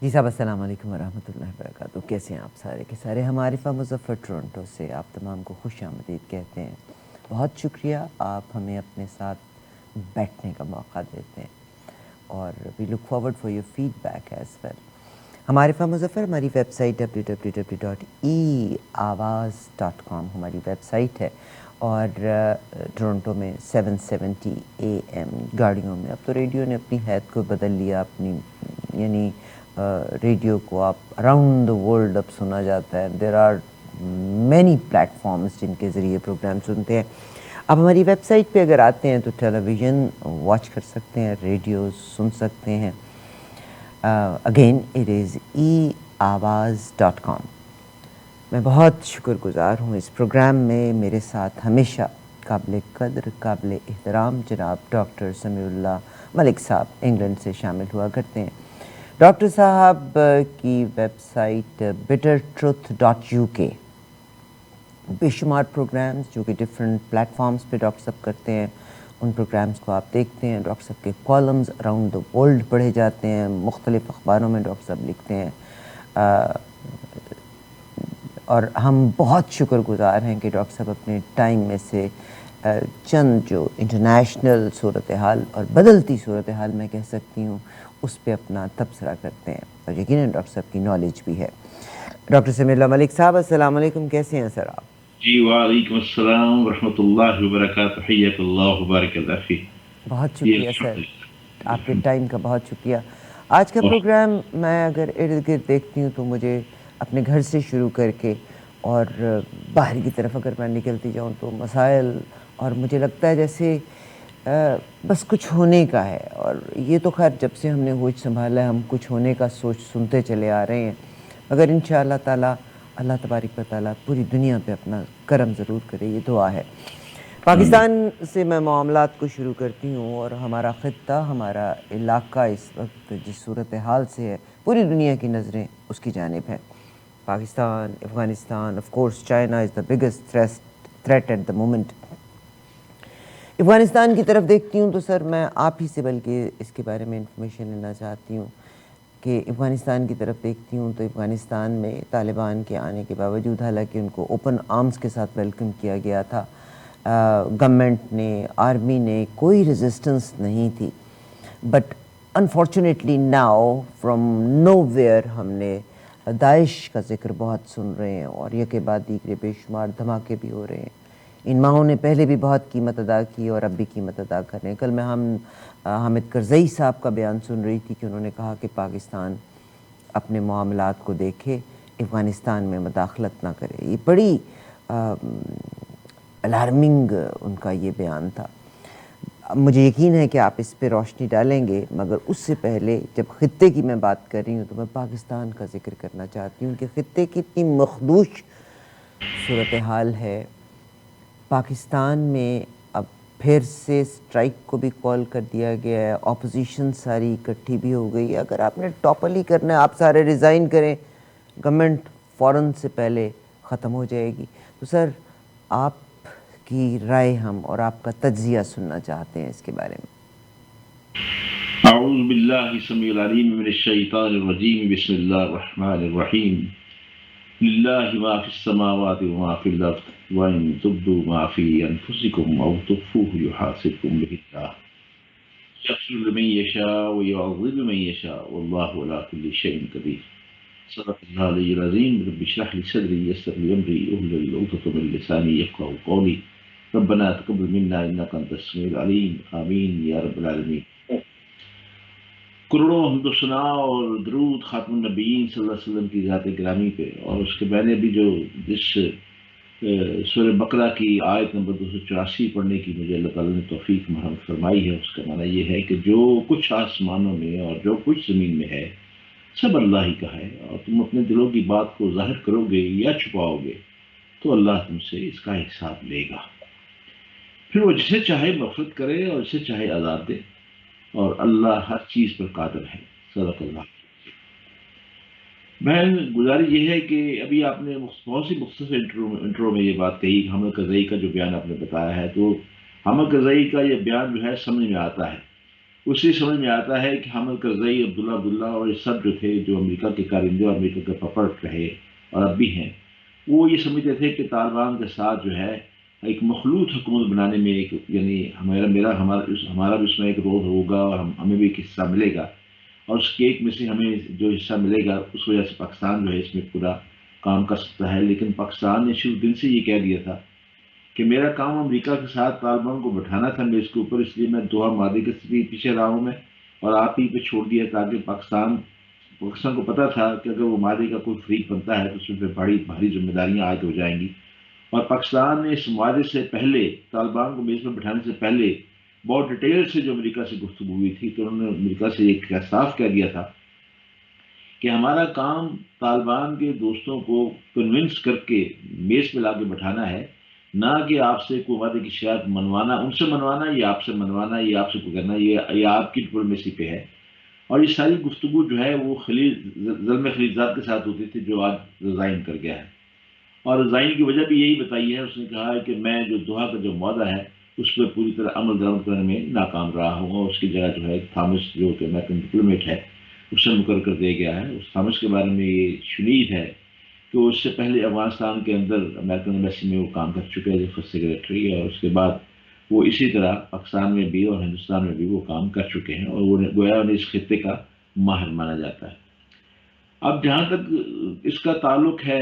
پاکی صاحب السلام علیکم ورحمۃ اللہ وبرکاتہ. کیسے ہیں آپ سارے کے سارے؟ ہم عارفہ مظفر ٹورنٹو سے آپ تمام کو خوش آمدید کہتے ہیں. بہت شکریہ، آپ ہمیں اپنے ساتھ بیٹھنے کا موقع دیتے ہیں اور we look forward for your feedback as well. ہم عارفہ مظفر، ہماری ویب سائٹ www.eawaaz.com ہماری ویب سائٹ ہے، اور ٹورنٹو میں 770 AM گاڑیوں میں. اب تو ریڈیو نے اپنی حیثیت کو بدل لیا، اپنی یعنی ریڈیو کو آپ اراؤنڈ دا ورلڈ اب سنا جاتا ہے. دیر آر مینی پلیٹ فارمز جن کے ذریعے پروگرام سنتے ہیں. آپ ہماری ویب سائٹ پہ اگر آتے ہیں تو ٹیلی ویژن واچ کر سکتے ہیں، ریڈیوز سن سکتے ہیں. Again it is eawaaz.com. میں بہت شکر گزار ہوں، اس پروگرام میں میرے ساتھ ہمیشہ قابل قدر قابل احترام جناب ڈاکٹر سمیع اللہ ملک صاحب انگلینڈ سے شامل ہوا کرتے ہیں. ڈاکٹر صاحب کی ویب سائٹ bettertruth.uk، بے شمار پروگرامز جو کہ ڈفرینٹ پلیٹ فارمز پہ ڈاکٹر صاحب کرتے ہیں، ان پروگرامز کو آپ دیکھتے ہیں. ڈاکٹر صاحب کے کالمز اراؤنڈ دا ورلڈ پڑھے جاتے ہیں، مختلف اخباروں میں ڈاکٹر صاحب لکھتے ہیں. اور ہم بہت شکر گزار ہیں کہ ڈاکٹر صاحب اپنے ٹائم میں سے چند جو انٹرنیشنل صورتحال اور بدلتی صورتحال میں کہہ سکتی ہوں اس پہ اپنا تبصرہ کرتے ہیں، اور یقیناً ڈاکٹر صاحب کی نالج بھی ہے. ڈاکٹر سمیع اللہ ملک صاحب السلام علیکم، کیسے ہیں سر آپ؟ جی وعلیکم السلام ورحمۃ اللہ وبرکاتہ. حیاک اللہ وبارک اللہ فیک. بہت شکریہ سر، آپ کے ٹائم کا بہت شکریہ. آج کا پروگرام میں اگر ارد گرد دیکھتی ہوں تو مجھے اپنے گھر سے شروع کر کے اور باہر کی طرف اگر میں نکلتی جاؤں تو مسائل، اور مجھے لگتا ہے جیسے بس کچھ ہونے کا ہے. اور یہ تو خیر جب سے ہم نے ہوش سنبھالا ہے ہم کچھ ہونے کا سوچ سنتے چلے آ رہے ہیں، مگر انشاءاللہ تعالیٰ اللہ تبارک و تعالیٰ پوری دنیا پہ اپنا کرم ضرور کرے، یہ دعا ہے. پاکستان سے میں معاملات کو شروع کرتی ہوں، اور ہمارا خطہ، ہمارا علاقہ اس وقت جس صورتحال سے ہے پوری دنیا کی نظریں اس کی جانب ہیں. Pakistan, Afghanistan, of course China is the biggest threat at the moment. Afghanistan کی طرف دیکھتی ہوں تو سر میں آپ ہی سے بلکہ اس کے بارے میں انفارمیشن لینا چاہتی ہوں کہ افغانستان کی طرف دیکھتی ہوں تو افغانستان میں طالبان کے آنے کے باوجود، حالانکہ ان کو اوپن آرمز کے ساتھ ویلکم کیا گیا تھا، گورنمنٹ نے، آرمی نے، کوئی ریزسٹنس نہیں تھی. But unfortunately now from nowhere ہم نے داعش کا ذکر بہت سن رہے ہیں، اور یہ کے بعد دیگرے بے شمار دھماکے بھی ہو رہے ہیں. ان ماہوں نے پہلے بھی بہت قیمت ادا کی اور اب بھی قیمت ادا کر رہے ہیں. کل میں حامد کرزئی صاحب کا بیان سن رہی تھی کہ انہوں نے کہا کہ پاکستان اپنے معاملات کو دیکھے، افغانستان میں مداخلت نہ کرے. یہ بڑی الارمنگ ان کا یہ بیان تھا. مجھے یقین ہے کہ آپ اس پہ روشنی ڈالیں گے، مگر اس سے پہلے جب خطے کی میں بات کر رہی ہوں تو میں پاکستان کا ذکر کرنا چاہتی ہوں کہ خطے کی اتنی مخدوش صورتحال ہے. پاکستان میں اب پھر سے اسٹرائک کو بھی کال کر دیا گیا ہے، اپوزیشن ساری اکٹھی بھی ہو گئی. اگر آپ نے ٹاپل ہی کرنا ہے آپ سارے ریزائن کریں، گورنمنٹ فوراً سے پہلے ختم ہو جائے گی. تو سر آپ کی رائے ہم اور آپ کا تجزیہ سننا چاہتے ہیں اس کے بارے میں. اعوذ باللہ السمیع العلیم من الشیطان الرجیم. بسم اللہ الرحمن الرحیم. للہ ما فی السماوات وما فی الارض وان تبدوا ما فی انفسکم او تخفوه یحاسبکم به اللہ یغفر لمن یشاء ویعذب من یشاء واللہ علی کل شیء قدیر. صدق اللہ العلی العظیم. رب اشرح لی صدری یسر لی امری واحلل عقدۃ من لسانی یفقهوا قولی. ربنا تقبل منا انک انت السمیع العلیم. آمین یا رب العالمین. کروڑوں حمد و ثنا اور درود خاتم النبیین صلی اللہ علیہ وسلم کی ذات گرامی پہ. اور اس کے میں نے بھی جو جس سورہ بقرہ کی آیت نمبر 284 پڑھنے کی مجھے اللہ تعالیٰ نے توفیق مرحمت فرمائی ہے، اس کا معنی یہ ہے کہ جو کچھ آسمانوں میں اور جو کچھ زمین میں ہے سب اللہ ہی کا ہے، اور تم اپنے دلوں کی بات کو ظاہر کرو گے یا چھپاؤ گے تو اللہ تم سے اس کا حساب لے گا. پھر وہ جسے چاہے مغفرت کرے اور جسے چاہے عذاب دے، اور اللہ ہر چیز پر قادر ہے. صدق اللہ. بہن گزارش یہ ہے کہ ابھی آپ نے بہت سی مختصر انٹرو میں یہ بات کہی کہ حامد کرزئی کا جو بیان آپ نے بتایا ہے، تو حامد کرزئی کا یہ بیان جو ہے سمجھ میں آتا ہے. اسی سمجھ میں آتا ہے کہ حامد کرزئی، عبداللہ اور یہ سب جو تھے، جو امریکہ کے کارندے اور امریکہ کے پپٹ رہے اور اب بھی ہیں، وہ یہ سمجھتے تھے کہ طالبان کے ساتھ جو ہے ایک مخلوط حکومت بنانے میں ایک، یعنی ہمارا بھی اس میں ایک رول ہوگا اور ہمیں بھی ایک حصہ ملے گا، اور اس کیک میں سے ہمیں جو حصہ ملے گا اس وجہ سے پاکستان جو ہے اس میں پورا کام کر سکتا ہے۔ لیکن پاکستان نے شروع دن سے یہ کہہ دیا تھا کہ میرا کام امریکہ کے ساتھ طالبان کو بٹھانا تھا میز کے اوپر، اس لیے میں دوحہ معاہدے کے پیچھے رہا ہوں میں، اور آپ ہی پہ چھوڑ دیا تاکہ پاکستان کو پتا تھا کہ اگر وہ معاہدے کا کوئی فریق بنتا ہے تو اس میں بڑی بھاری ذمہ داریاں عائد ہو جائیں گی۔ اور پاکستان نے اس معاہدے سے پہلے، طالبان کو میز میں بٹھانے سے پہلے بہت ڈیٹیل سے جو امریکہ سے گفتگو ہوئی تھی، تو انہوں نے امریکہ سے ایک صاف کہہ دیا تھا کہ ہمارا کام طالبان کے دوستوں کو کنونس کر کے میز پہ لا کے بٹھانا ہے، نہ کہ آپ سے کوئی وعدے کی شاید منوانا، ان سے منوانا یا آپ سے منوانا یا آپ سے کوئی کرنا، یہ آپ کی ڈپلومیسی پہ ہے۔ اور یہ ساری گفتگو جو ہے وہ زلمے خلیلزاد کے ساتھ ہوتی تھی، جو آج ریزائن کر گیا ہے، اور ریزائن کی وجہ بھی یہی بتائی ہے۔ اس نے کہا ہے کہ میں جو دوحہ کا جو معاہدہ ہے اس پہ پوری طرح عمل درآمد کرنے میں ناکام رہا ہوں، اور اس کی جگہ جو ہے تھامس، جو کہ امریکن ڈپلومیٹ ہے، اس سے مقرر کر دیا گیا ہے۔ اس تھامس کے بارے میں یہ شنید ہے کہ وہ اس سے پہلے افغانستان کے اندر امریکن ایمبیسی میں وہ کام کر چکے ہیں فرسٹ سیکریٹری، اور اس کے بعد وہ اسی طرح پاکستان میں بھی اور ہندوستان میں بھی وہ کام کر چکے ہیں، اور وہ گویا انہیں اس خطے کا ماہر مانا جاتا ہے۔ اب جہاں تک اس کا تعلق ہے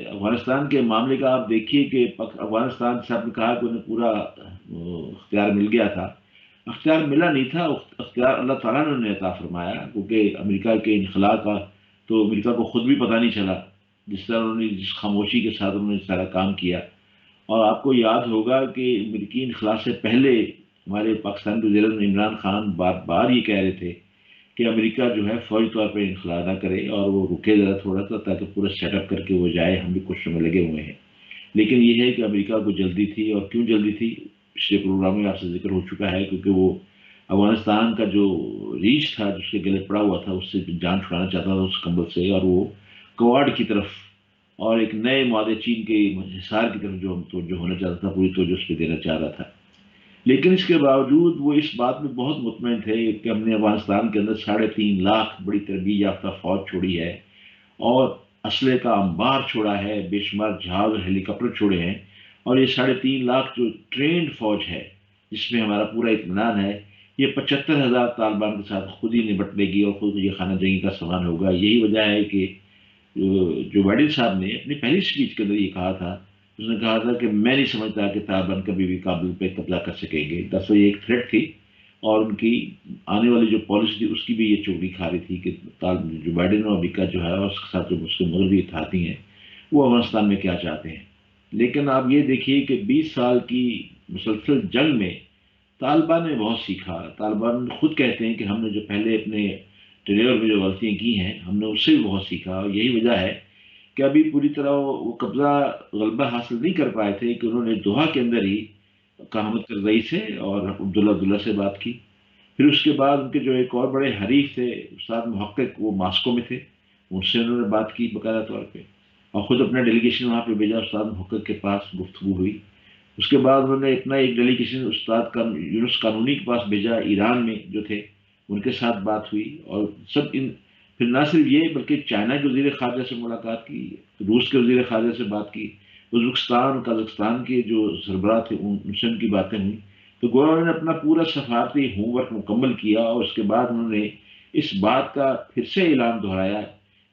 افغانستان کے معاملے کا، آپ دیکھیے کہ افغانستان سے آپ نے کہا کہ انہیں پورا اختیار مل گیا تھا، اختیار ملا نہیں تھا، اختیار اللہ تعالیٰ نے انہیں عطا فرمایا، کیونکہ امریکہ کے انخلا کا تو امریکہ کو خود بھی پتہ نہیں چلا، جس طرح انہوں نے جس خاموشی کے ساتھ انہوں نے سارا کام کیا۔ اور آپ کو یاد ہوگا کہ امریکی انخلا سے پہلے ہمارے پاکستان کے وزیر اعظم عمران خان بار بار یہ کہہ رہے تھے کہ امریکہ جو ہے فوری طور پہ انخلا نہ کرے اور وہ رکے ذرا تھوڑا سا، تاکہ پورا سیٹ اپ کر کے وہ جائے، ہم بھی کوششوں میں لگے ہوئے ہیں۔ لیکن یہ ہے کہ امریکہ کو جلدی تھی، اور کیوں جلدی تھی پچھلے پروگرام میں آپ سے ذکر ہو چکا ہے، کیونکہ وہ افغانستان کا جو ریچ تھا، جس کے گلے پڑا ہوا تھا، اس سے جان چھڑانا چاہتا تھا اس کمبل سے، اور وہ کوارڈ کی طرف اور ایک نئے معاہدے چین کے حصار کی طرف جو توجہ ہونا چاہتا تھا، پوری توجہ اس پہ دینا چاہ رہا تھا۔ لیکن اس کے باوجود وہ اس بات میں بہت مطمئن تھے کہ ہم نے افغانستان کے اندر 3.5 لاکھ بڑی تربیت یافتہ فوج چھوڑی ہے، اور اسلحے کا انبار چھوڑا ہے، بے شمار جہاز اور ہیلی کاپٹر چھوڑے ہیں، اور یہ 3.5 لاکھ جو ٹرینڈ فوج ہے، جس میں ہمارا پورا اطمینان ہے، یہ 75,000 طالبان کے ساتھ خود ہی نپٹ لے گی اور خود یہ خانہ جنگی کا سامان ہوگا۔ یہی وجہ ہے کہ جو بائیڈن صاحب نے اپنی پہلی اسپیچ کے اندر یہ کہا تھا، اس نے کہا تھا کہ میں نہیں سمجھتا کہ طالبان کبھی بھی کابل پہ قبضہ کر سکیں گے۔ دراصل یہ ایک تھریٹ تھی، اور ان کی آنے والی جو پالیسی تھی اس کی بھی یہ چوگلی کھا رہی تھی کہ جو بائیڈن اور امریکہ جو ہے اور اس کے ساتھ جو اس کے مغربی اتحادی ہیں، وہ افغانستان میں کیا چاہتے ہیں۔ لیکن آپ یہ دیکھیے کہ 20 سال کی مسلسل جنگ میں طالبان نے بہت سیکھا۔ طالبان خود کہتے ہیں کہ ہم نے جو پہلے اپنے ٹریلر میں جو غلطیاں کی ہیں، ہم نے اس سے بھی بہت سیکھا، اور یہی وجہ ہے کہ ابھی پوری طرح وہ قبضہ غلبہ حاصل نہیں کر پائے تھے، کہ انہوں نے دوحہ کے اندر ہی حامد کرزئی سے اور عبداللہ سے بات کی۔ پھر اس کے بعد ان کے جو ایک اور بڑے حریف تھے استاد محقق، وہ ماسکو میں تھے، ان سے انہوں نے بات کی باقاعدہ طور پہ، اور خود اپنا ڈیلیگیشن وہاں پہ بھیجا، استاد محقق کے پاس گفتگو ہوئی۔ اس کے بعد انہوں نے اپنا ایک ڈیلیگیشن استاد کا یونس قانونی کے پاس بھیجا، ایران میں جو تھے ان کے ساتھ بات ہوئی، اور سب پھر نہ صرف یہ بلکہ چائنا کے وزیر خارجہ سے ملاقات کی، روس کے وزیر خارجہ سے بات کی، ازبکستان قازقستان کے جو سربراہ تھے ان سے ان کی باتیں ہوئیں۔ تو گویا انہوں نے اپنا پورا سفارتی ہوم ورک مکمل کیا، اور اس کے بعد انہوں نے اس بات کا پھر سے اعلان دہرایا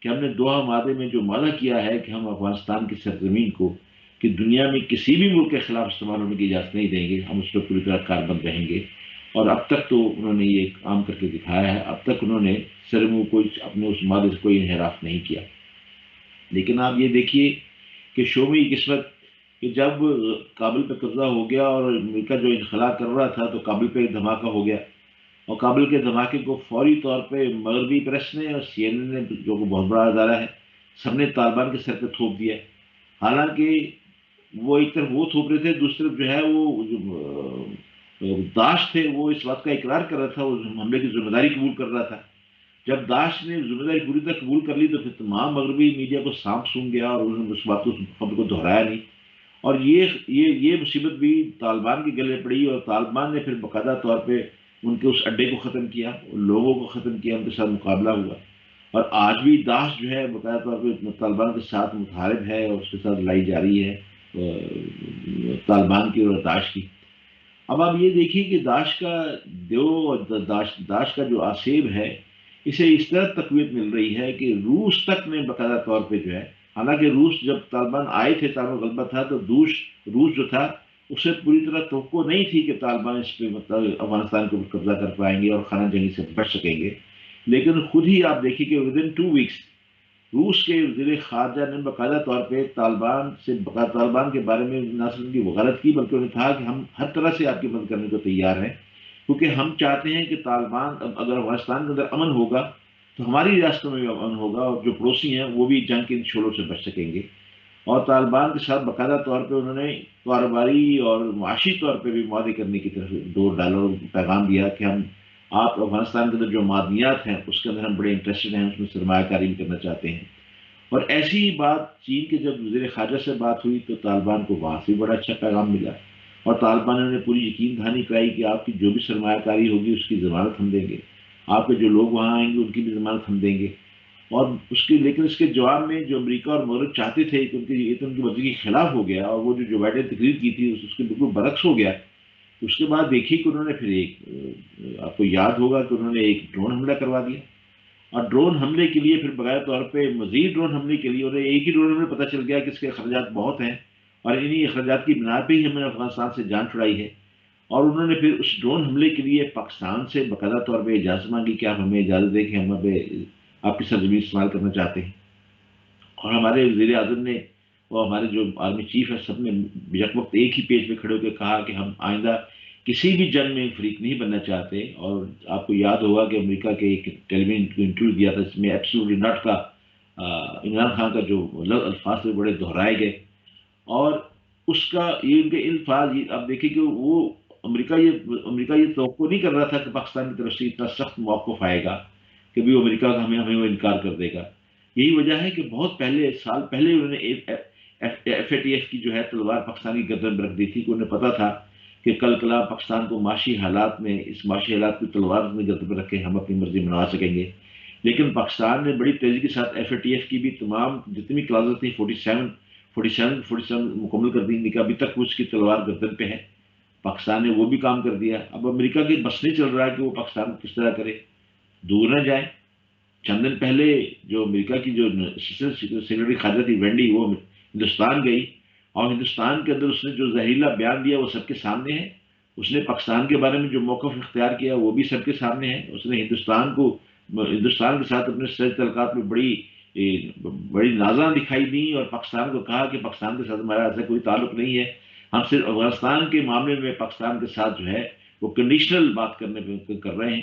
کہ ہم نے دوحہ معاہدے میں جو وعدہ کیا ہے کہ ہم افغانستان کی سرزمین کو کہ دنیا میں کسی بھی ملک کے خلاف استعمال ہونے کی اجازت نہیں دیں گے، ہم اس پہ پوری طرح کاربند رہیں گے۔ اور اب تک تو انہوں نے یہ کام کر کے دکھایا ہے، اب تک انہوں نے سر منہ کوئی اپنے اس معاہدے سے کوئی انحراف نہیں کیا۔ لیکن آپ یہ دیکھیے کہ شومی قسمت کہ جب کابل پہ قبضہ ہو گیا اور امریکہ جو انخلا کر رہا تھا، تو کابل پہ ایک دھماکہ ہو گیا، اور کابل کے دھماکے کو فوری طور پہ مغربی پریس نے اور CNN نے، جو کہ بہت بڑا ادارہ ہے، سب نے طالبان کے سر پہ تھوپ دیا۔ حالانکہ وہ ایک طرف وہ تھوپ رہے تھے، دوسری طرف جو ہے وہ جو داعش تھے وہ اس بات کا اقرار کر رہا تھا، وہ حملے کی ذمہ داری قبول کر رہا تھا۔ جب داعش نے ذمہ داری پوری طرح قبول کر لی تو پھر تمام مغربی میڈیا کو سانپ سونگ گیا، اور انہوں نے اس بات کو خبر کو دہرایا نہیں، اور یہ مصیبت بھی طالبان کے گلے پڑی، اور طالبان نے پھر باقاعدہ طور پہ ان کے اس اڈے کو ختم کیا، ان لوگوں کو ختم کیا، ان کے ساتھ مقابلہ ہوا. اور آج بھی داعش جو ہے باقاعدہ طور پہ طالبان کے ساتھ متحارب ہے اور اس کے ساتھ لڑائی جاری ہے طالبان کی اور داعش کی. اب آپ یہ دیکھیے کہ داعش کا دیو اور داعش کا جو آسیب ہے، اسے اس طرح تقویت مل رہی ہے کہ روس تک نے باقاعدہ طور پہ جو ہے، حالانکہ روس جب طالبان آئے تھے، طالبان غلبہ تھا، تو روس جو تھا اسے پوری طرح توقع نہیں تھی کہ طالبان اس پہ مطلب افغانستان کے اوپر قبضہ کر پائیں گے اور خانہ جنگی سے بچ سکیں گے. لیکن خود ہی آپ دیکھیے کہ ود ان 2 ویکس روس کے وزیر خارجہ نے باقاعدہ طور پہ طالبان کے بارے میں نہ صرف ان کی وغیرت کی، بلکہ انہوں نے کہا کہ ہم ہر طرح سے آپ کی مدد کرنے کو تیار ہیں، کیونکہ ہم چاہتے ہیں کہ طالبان اگر افغانستان کے اندر امن ہوگا تو ہماری ریاستوں میں بھی امن ہوگا اور جو پڑوسی ہیں وہ بھی جنگ کے ان شعلوں سے بچ سکیں گے. اور طالبان کے ساتھ باقاعدہ طور پہ انہوں نے کاروباری اور معاشی طور پہ بھی معاہدے کرنے کی طرف دور ڈالا اور پیغام دیا کہ ہم آپ افغانستان کے اندر جو معدنیات ہیں اس کے اندر ہم بڑے انٹرسٹڈ ہیں، اس میں سرمایہ کاری بھی کرنا چاہتے ہیں. اور ایسی ہی بات چین کے جب وزیر خارجہ سے بات ہوئی تو طالبان کو وہاں سے بڑا اچھا پیغام ملا، اور طالبان نے پوری یقین دہانی کرائی کہ آپ کی جو بھی سرمایہ کاری ہوگی اس کی ضمانت ہم دیں گے، آپ کے جو لوگ وہاں آئیں گے ان کی بھی ضمانت ہم دیں گے. اور لیکن اس کے جواب میں جو امریکہ اور مغرب چاہتے تھے کہ یہ تو ان کی مرضی کے خلاف ہو گیا، اور وہ جو بائیڈن تقریر کی تھی اس کے بالکل برعکس ہو گیا. اس کے بعد دیکھیے کہ انہوں نے پھر آپ کو یاد ہوگا کہ انہوں نے ایک ڈرون حملہ کروا دیا، اور ڈرون حملے کے لیے پھر بغیر طور پہ مزید ڈرون حملے کے لیے انہیں ایک ہی ڈرون حملے پتہ چل گیا کہ اس کے اخراجات بہت ہیں، اور انہی اخراجات کی بنا پہ ہی ہم نے افغانستان سے جان چھڑائی ہے. اور انہوں نے پھر اس ڈرون حملے کے لیے پاکستان سے باقاعدہ طور پہ اجازت مانگی کہ آپ ہمیں اجازت دیں کہ ہم آپ کی سرزمین استعمال کرنا چاہتے ہیں. اور ہمارے وزیر اعظم نے اور ہمارے جو آرمی چیف ہے سب نے یک وقت ایک ہی پیج پہ کھڑے ہو کے کہا کہ ہم آئندہ کسی بھی جنگ میں فریق نہیں بننا چاہتے. اور آپ کو یاد ہوگا کہ امریکہ کے ایک ٹیلی ویژن کو انٹرویو دیا تھا جس میں ایبسولوٹلی ناٹ کا عمران خان کا جو الفاظ تھے بڑے دہرائے گئے. اور اس کا یہ ان کے الفاظ آپ دیکھیں کہ وہ امریکہ یہ توقع نہیں کر رہا تھا کہ پاکستان کی طرف سے اتنا سخت موقف آئے گا کہ بھی امریکہ کا ہمیں وہ انکار کر دے گا. یہی وجہ ہے کہ بہت پہلے سال پہلے انہوں نے ایف اے ٹی ایف کی جو ہے تلوار پاکستانی گردن میں رکھ دی تھی کہ انہیں پتا تھا کہ کل کلا پاکستان کو معاشی حالات میں اس معاشی حالات کی تلوار اپنی گردن پر رکھ کے ہم اپنی مرضی منوا سکیں گے. لیکن پاکستان نے بڑی تیزی کے ساتھ ایف اے ٹی ایف کی بھی تمام جتنی کلازز تھیں 47 مکمل کر دی، لیکن ابھی تک اس کی تلوار گردن پہ ہے. پاکستان نے وہ بھی کام کر دیا. اب امریکہ کی بس نہیں چل رہا ہے کہ وہ پاکستان کو کس طرح کرے، دور نہ جائے. چند دن پہلے جو امریکہ کی جو سیکرٹری خارجہ تھی وینڈی، وہ ہندوستان گئی، اور ہندوستان کے اندر اس نے جو زہریلا بیان دیا وہ سب کے سامنے ہے. اس نے پاکستان کے بارے میں جو موقف اختیار کیا وہ بھی سب کے سامنے ہے. اس نے ہندوستان کے ساتھ اپنے سرحدی تعلقات میں بڑی نازاں دکھائی دی، اور پاکستان کو کہا کہ پاکستان کے ساتھ ہمارا ایسا کوئی تعلق نہیں ہے، ہم صرف افغانستان کے معاملے میں پاکستان کے ساتھ جو ہے وہ کنڈیشنل بات کرنے پہ کر رہے ہیں.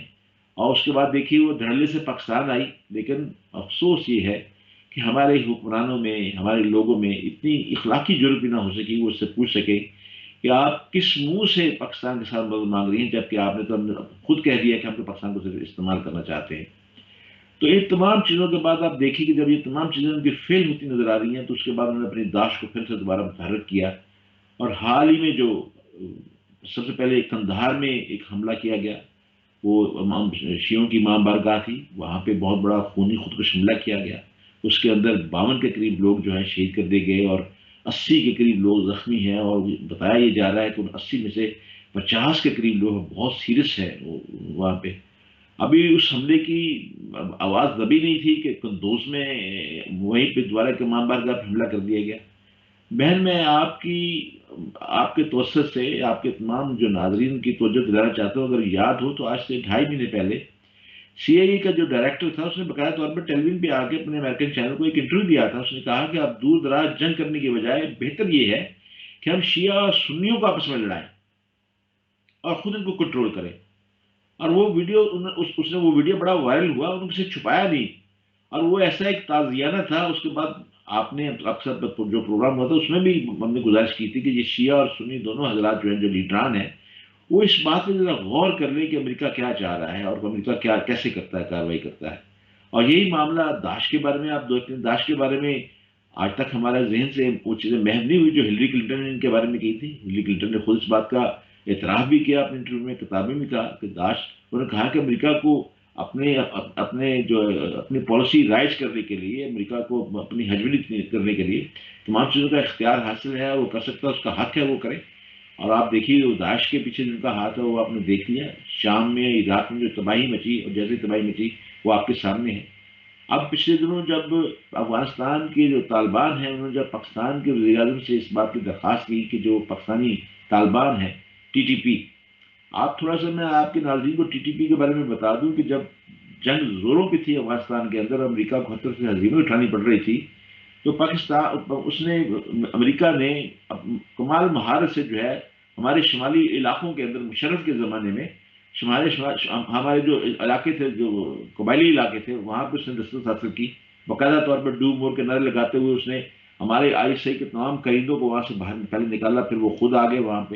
اور اس کے بعد دیکھیے وہ دھڑلے سے پاکستان آئی. لیکن افسوس یہ ہے کہ ہمارے حکمرانوں میں، ہمارے لوگوں میں اتنی اخلاقی جرات بھی نہ ہو سکی وہ اس سے پوچھ سکے کہ آپ کس منہ سے پاکستان کے ساتھ مدد مانگ رہی ہیں، جبکہ آپ نے تو خود کہہ دیا کہ ہم تو پاکستان کو صرف استعمال کرنا چاہتے ہیں. تو ان تمام چیزوں کے بعد آپ دیکھیے کہ جب یہ تمام چیزیں ان کی فیل ہوتی نظر آ رہی ہیں تو اس کے بعد انہوں نے اپنی داعش کو پھر سے دوبارہ متحرک کیا. اور حال ہی میں جو سب سے پہلے قندھار میں ایک حملہ کیا گیا، وہ شیعوں کی امام بارگاہ تھی، وہاں پہ بہت بڑا خونی خودکش حملہ کیا گیا. اس کے اندر 52 کے قریب لوگ جو ہیں شہید کر دیے گئے، اور 80 کے قریب لوگ زخمی ہیں. اور بتایا یہ جا رہا ہے کہ ان 80 میں سے 50 کے قریب لوگ بہت سیریس ہیں وہاں پہ. ابھی اس حملے کی آواز دبی نہیں تھی کہ قندوز میں وہیں پہ دوبارہ کے امام بارگاہ پہ حملہ کر دیا گیا. بہن میں آپ کے توسط سے آپ کے تمام جو ناظرین کی توجہ دلانا چاہتا ہوں، اگر یاد ہو تو آج سے 2.5 مہینے پہلے سی آئی اے کا جو ڈائریکٹر تھا اس نے باقاعدہ طور پر ٹیلی ویژن پہ آ کے اپنے امریکن چینل کو ایک انٹرویو دیا تھا. اس نے کہا کہ آپ دور دراز جنگ کرنے کے بجائے بہتر یہ ہے کہ ہم شیعہ اور سنیوں کو آپس میں لڑائیں اور خود ان کو کنٹرول کریں. اور وہ ویڈیو اس نے وہ ویڈیو بڑا وائرل ہوا، ان سے چھپایا نہیں، اور وہ ایسا ایک تعزیانہ تھا. اس کے بعد آپ نے اکثر جو پروگرام ہوا تھا اس میں بھی ہم نے گزارش کی تھی کہ یہ شیعہ اور سنی دونوں حضرات جو ہیں جو لیڈران ہیں وہ اس بات پہ ذرا غور کر لیں کہ امریکہ کیا چاہ رہا ہے اور امریکہ کیسے کرتا ہے، کارروائی کرتا ہے. اور یہی معاملہ داعش کے بارے میں آپ دیکھتے ہیں. داعش کے بارے میں آج تک ہمارے ذہن سے وہ چیزیں محو نہیں ہوئی جو ہلری کلنٹن نے ان کے بارے میں کی تھی. ہلری کلنٹن نے خود اس بات کا اعتراف بھی کیا اپنے انٹرویو میں، کتابیں بھی کہا کہ داعش، انہوں نے کہا کہ امریکہ کو اپنی پالیسی رائج کرنے کے لیے، امریکہ کو اپنی ہجولی کرنے کے لیے تمام چیزوں کا اختیار حاصل ہے، وہ کر سکتا ہے، اس کا حق ہے وہ کرے۔ اور آپ دیکھیے وہ داعش کے پیچھے جن کا ہاتھ ہے وہ آپ نے دیکھ لیا، شام میں عراق میں جو تباہی مچی اور جیسے تباہی مچی وہ آپ کے سامنے ہے۔ اب پچھلے دنوں جب افغانستان کے جو طالبان ہیں، انہوں نے جب پاکستان کے وزیر اعظم سے اس بات کی درخواست کی کہ جو پاکستانی طالبان ہیں ٹی ٹی پی، آپ تھوڑا سا میں آپ کے ناظرین کو ٹی ٹی پی کے بارے میں بتا دوں کہ جب جنگ زوروں پہ تھی افغانستان کے اندر، امریکہ کو خطر سے ہزیمت اٹھانی پڑ رہی تھی، تو امریکہ نے کمال مہارت سے جو ہے ہمارے شمالی علاقوں کے اندر، مشرف کے زمانے میں ہمارے جو علاقے تھے، جو قبائلی علاقے تھے، وہاں پہ اس نے دسترس حاصل کی، باقاعدہ طور پر ڈوب مور کے نعرے لگاتے ہوئے اس نے ہمارے آئی ایس آئی کے تمام قریدوں کو وہاں سے باہر پہلے نکالا، پھر وہ خود آگے وہاں پہ،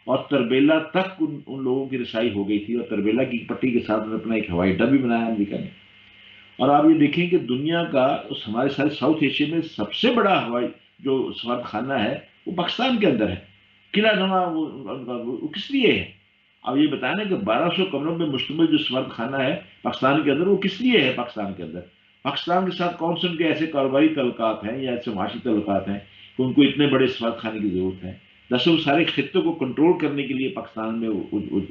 اور تربیلا تک ان لوگوں کی رسائی ہو گئی تھی، اور تربیلا کی پٹی کے ساتھ اپنا ایک ہوائی اڈا بھی بنایا امریکہ نے۔ اور آپ یہ دیکھیں کہ دنیا کا ہمارے سارے ساؤتھ ایشیا میں سب سے بڑا ہوائی جو سفارت خانہ ہے وہ پاکستان کے اندر ہے، قلعہ نما وہ کس لیے ہے؟ اب یہ بتائیں نا کہ 1200 کمروں میں مشتمل جو سفارت خانہ ہے پاکستان کے اندر، وہ کس لیے ہے پاکستان کے اندر؟ پاکستان کے ساتھ کون سے ان کے ایسے کاروباری تعلقات ہیں یا ایسے معاشی تعلقات ہیں کہ ان کو اتنے بڑے سفارت خانے کی ضرورت ہے؟ دسوں سارے خطوں کو کنٹرول کرنے کے لیے پاکستان میں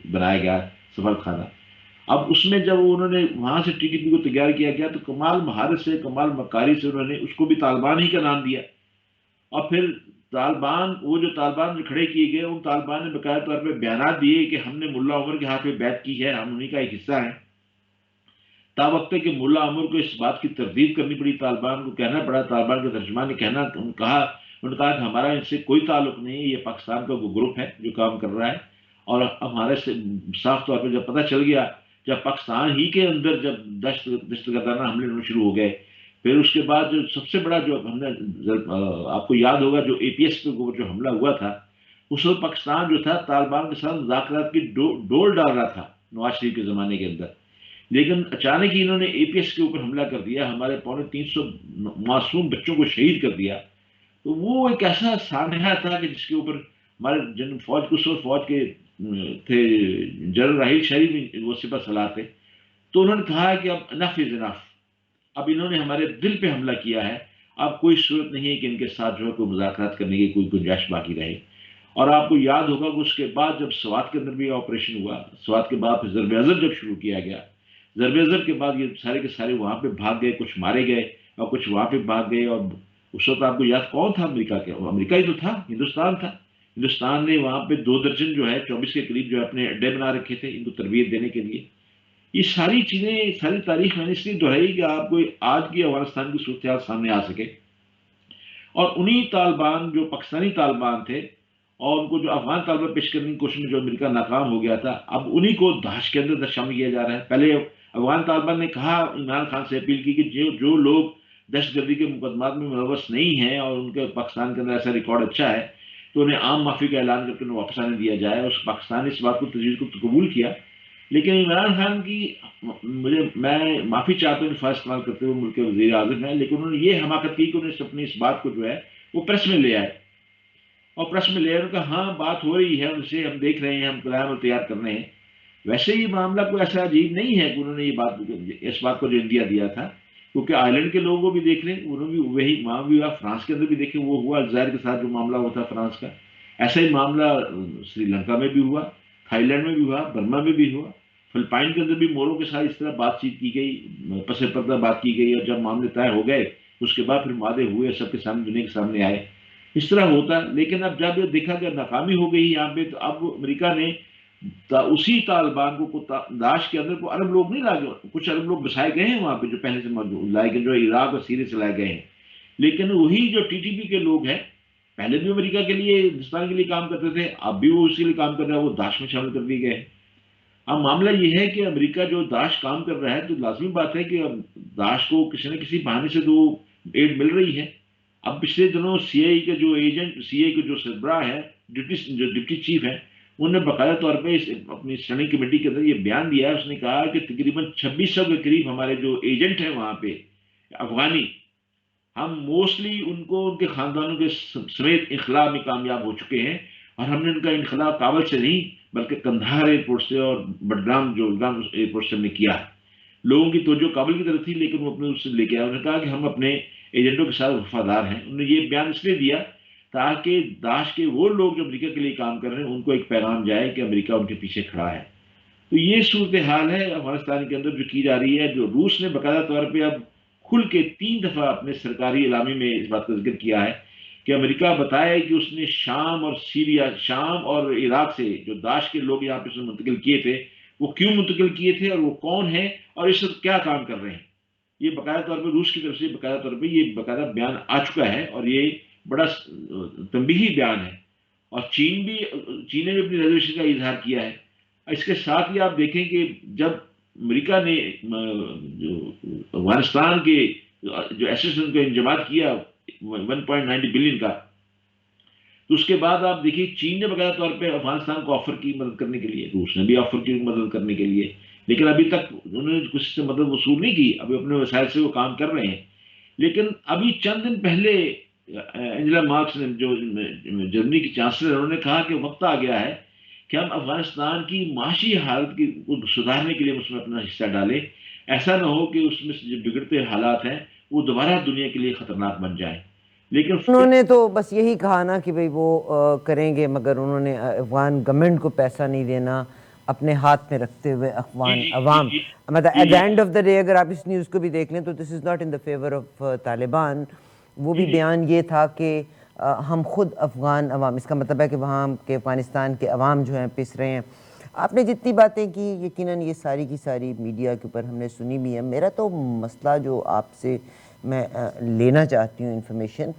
بنایا گیا سفارت خانہ۔ اب اس میں جب انہوں نے وہاں سے ٹی ٹی پی کو تیار کیا گیا تو کمال مہارت سے، کمال مکاری سے انہوں نے اس کو بھی طالبان ہی کا نام دیا، اور پھر وہ جو طالبان کھڑے کیے گئے، ان طالبان نے باقاعدہ طور پہ بیانات دیے کہ ہم نے ملا عمر کے ہاتھ پہ بیعت کی ہے، ہم انہیں کا ایک حصہ ہیں۔ تا وقت ہے کہ ملا عمر کو اس بات کی تردید کرنی پڑی، طالبان کو کہنا پڑا، طالبان کے ترجمان نے انہوں نے کہا کہ ہمارا ان سے کوئی تعلق نہیں ہے، یہ پاکستان کا وہ گروپ ہے جو کام کر رہا ہے۔ اور ہمارے سے صاف طور پہ جب پتہ چل گیا، جب پاکستان ہی کے اندر جب دہشت گردانہ حملے ہونے شروع ہو گئے، پھر اس کے بعد جو سب سے بڑا جو ہم نے آپ کو یاد ہوگا جو اے پی ایس کے اوپر جو حملہ ہوا تھا، اس وقت پاکستان جو تھا طالبان کے ساتھ مذاکرات کی ڈول ڈال رہا تھا نواز شریف کے زمانے کے اندر، لیکن اچانک ہی انہوں نے اے پی ایس کے اوپر حملہ کر دیا، ہمارے 350 معصوم بچوں کو شہید کر دیا۔ تو وہ ایک ایسا سانحہ تھا کہ جس کے اوپر ہمارے جن فوج کو فوج کے تھے جنرل راحیل شریف بھی وہ سپہ سالار تھے، تو انہوں نے کہا کہ اب انف از انف، اب انہوں نے ہمارے دل پہ حملہ کیا ہے، اب کوئی صورت نہیں ہے کہ ان کے ساتھ جو ہے کوئی مذاکرات کرنے کی کوئی گنجائش باقی رہے۔ اور آپ کو یاد ہوگا کہ اس کے بعد جب سوات کے اندر بھی آپریشن ہوا، سوات کے بعد پھر ضرب اضر جب شروع کیا گیا، ضرب اضر کے بعد یہ سارے کے سارے وہاں پہ بھاگ گئے، کچھ مارے گئے اور کچھ وہاں پہ بھاگ گئے۔ اور اس وقت آپ کو یاد کون تھا امریکہ کے؟ امریکہ ہی تو تھا، ہندوستان تھا۔ ہندوستان نے وہاں پہ 2 درجن جو ہے 24 کے قریب جو ہے اپنے اڈے بنا رکھے تھے ان کو تربیت دینے کے لیے۔ یہ ساری چیزیں، ساری تاریخ میں نے اس لیے دہرائی کہ آپ کو آج کی افغانستان کی صورتحال سامنے آ سکے۔ اور انہی طالبان جو پاکستانی طالبان تھے اور ان کو جو افغان طالبان پیش کرنے کی کوشش میں جو امریکہ ناکام ہو گیا تھا، اب انہی کو داعش کے اندر شامل کیا جا رہا ہے۔ پہلے افغان طالبان نے کہا، عمران خان سے اپیل کی کہ جو لوگ دہشت گردی کے مقدمات میں ملوث نہیں ہیں اور ان کے پاکستان کے اندر ایسا ریکارڈ اچھا ہے تو انہیں عام معافی کا اعلان کر کے انہیں واپس آنے دیا جائے۔ اس پاکستان نے اس بات کو تجویز کو قبول کیا، لیکن عمران خان کی میں معافی چاہتا ہوں الفاظ استعمال کرتے ہوئے، ملک کے وزیر اعظم ہیں، لیکن انہوں نے یہ حماقت کی کہ انہوں نے اپنی اس بات کو جو ہے وہ پریس میں لے آئے، اور پریس میں لے آئے کہ ہاں بات ہو رہی ہے ان سے، ہم دیکھ رہے ہیں، ہم قلم تیار کر رہے ہیں۔ ویسے یہ معاملہ کوئی ایسا عجیب نہیں ہے کہ انہوں نے اس بات کو جو اندیا دیا تھا، کیونکہ آئرلینڈ کے لوگ وہ بھی دیکھ رہے ہیں، انہوں نے بھی وہی معاملہ بھی ہوا، فرانس کے اندر بھی دیکھیں وہ ہوا، الجزائر کے ساتھ جو معاملہ ہوا تھا فرانس کا، ایسا ہی معاملہ سری لنکا میں بھی ہوا، تھائی لینڈ میں بھی ہوا، برما میں بھی ہوا، فلپائن کے اندر بھی موروں کے ساتھ اس طرح بات چیت کی گئی، پس پردہ بات کی گئی، اور جب معاملے طے ہو گئے اس کے بعد پھر معاہدے ہوئے، سب کے سامنے، دنیا کے سامنے آئے، اس طرح ہوتا۔ لیکن اب جب یہ دیکھا کہ ناکامی ہو گئی یہاں پہ، تو اب امریکہ نے اسی طالبان کو داعش کے اندر کو عرب لوگ نہیں لائے گئے، کچھ عرب لوگ بسائے گئے ہیں وہاں پہ جو پہلے سے موجود لائے گئے، جو عراق اور سیریا سے لائے گئے ہیں، لیکن وہی جو ٹی ٹی پی کے لوگ ہیں، پہلے بھی امریکہ کے لیے، ہندوستان کے لیے کام کرتے تھے، اب بھی وہ اسی لیے کام کر رہا ہے، وہ داعش میں شامل کر دیے گئے ہیں۔ اب معاملہ یہ ہے کہ امریکہ جو داعش کام کر رہا ہے تو لازمی بات ہے کہ اب داعش کو کسی نہ کسی بہانے سے تو ایڈ مل رہی ہے۔ اب پچھلے دنوں سی آئی کے جو ایجنٹ، سی آئی کے جو سربراہ ہے، جو ڈپٹی چیف ہے، انہوں نے باقاعدہ طور پہ اپنی اسٹینڈنگ کمیٹی کے اندر یہ بیان دیا ہے، اس نے کہا کہ تقریباً 2600 کے قریب ہمارے جو ایجنٹ ہیں وہاں پہ افغانی، ہم موسٹلی ان کو ان کے خاندانوں کے سمیت انخلا میں کامیاب ہو چکے ہیں، اور ہم نے ان کا انخلا کابل سے نہیں بلکہ قندھار ایئرپورٹ سے اور بڈگام جولگام ایئرپورٹ سے ہم نے کیا ہے. لوگوں کی توجہ کابل کی طرف تھی لیکن وہ اپنے اس سے لے کے آئے. انہوں نے کہا کہ ہم اپنے ایجنٹوں کے ساتھ وفادار ہیں. انہوں نے یہ بیان اس لیے دیا تاکہ داعش کے وہ لوگ جو امریکہ کے لیے کام کر رہے ہیں ان کو ایک پیغام جائے کہ امریکہ ان کے پیچھے کھڑا ہے. تو یہ صورتحال ہے افغانستان کے اندر جو کی جا رہی ہے. جو روس نے باقاعدہ طور پہ اب کھل کے 3 دفعہ اپنے سرکاری اعلامی میں اس بات کا ذکر کیا ہے کہ امریکہ بتائے کہ اس نے شام اور سیریا، شام اور عراق سے جو داعش کے لوگ یہاں پہ سے منتقل کیے تھے وہ کیوں منتقل کیے تھے اور وہ کون ہیں اور اس وقت کیا کام کر رہے ہیں. یہ باقاعدہ طور پہ روس کی طرف سے باقاعدہ طور پہ یہ باقاعدہ بیان آ چکا ہے اور یہ بڑا تنبیہی بیان ہے. اور چین نے بھی اپنی ریزرویشن کا اظہار کیا ہے. اس کے ساتھ ہی آپ دیکھیں کہ جب امریکہ نے جو افغانستان کے جو ایسوسیشن کو انجماد کیا 1.90 بلین کا، تو اس کے بعد آپ دیکھیے چین نے باقاعدہ طور پہ افغانستان کو آفر کی مدد کرنے کے لیے، روس نے بھی آفر کی مدد کرنے کے لیے، لیکن ابھی تک انہوں نے کسی سے مدد وصول نہیں کی. ابھی اپنے وسائل سے وہ کام کر رہے ہیں. لیکن ابھی چند دن پہلے اینجلا مارکس نے جو جرمنی کی چانسلر، انہوں نے کہا کہ وقت آ گیا ہے کہ ہم افغانستان کی معاشی حالت کو سدھارنے کے لیے اس میں اپنا حصہ ڈالیں. ایسا نہ ہو کہ اس میں جو بگڑتے حالات ہیں وہ دوبارہ دنیا کے لیے خطرناک بن جائیں. لیکن انہوں نے تو بس یہی کہا نا کہ بھئی وہ کریں گے، مگر انہوں نے افغان گورنمنٹ کو پیسہ نہیں دینا اپنے ہاتھ میں رکھتے ہوئے افغان عوام. مطلب at the end of the day اگر آپ اس نیوز کو بھی دیکھ لیں تو this is not in the favour of Taliban. وہ بھی بیان یہ تھا کہ ہم خود افغان عوام، اس کا مطلب ہے کہ وہاں کے افغانستان کے عوام جو ہیں پس رہے ہیں. آپ نے جتنی باتیں کی یقیناً یہ ساری کی ساری میڈیا کے اوپر ہم نے سنی بھی ہے. میرا تو مسئلہ جو آپ سے میں لینا چاہتی ہوں انفارمیشن،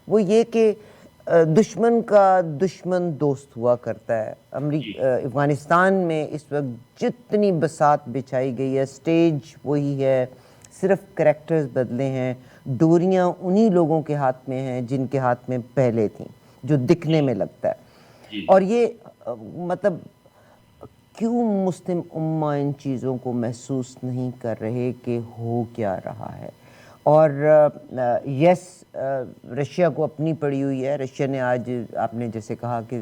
وہ یہ کہ دشمن کا دشمن دوست ہوا کرتا ہے. افغانستان میں اس وقت جتنی بساط بچھائی گئی ہے، سٹیج وہی ہے، صرف کریکٹرز بدلے ہیں. ڈوریاں انہی لوگوں کے ہاتھ میں ہیں جن کے ہاتھ میں پہلے تھیں، جو دکھنے میں لگتا ہے. اور یہ مطلب کیوں مسلم امہ ان چیزوں کو محسوس نہیں کر رہے کہ ہو کیا رہا ہے. اور یس رشیا کو اپنی پڑی ہوئی ہے. رشیا نے آج آپ نے جیسے کہا کہ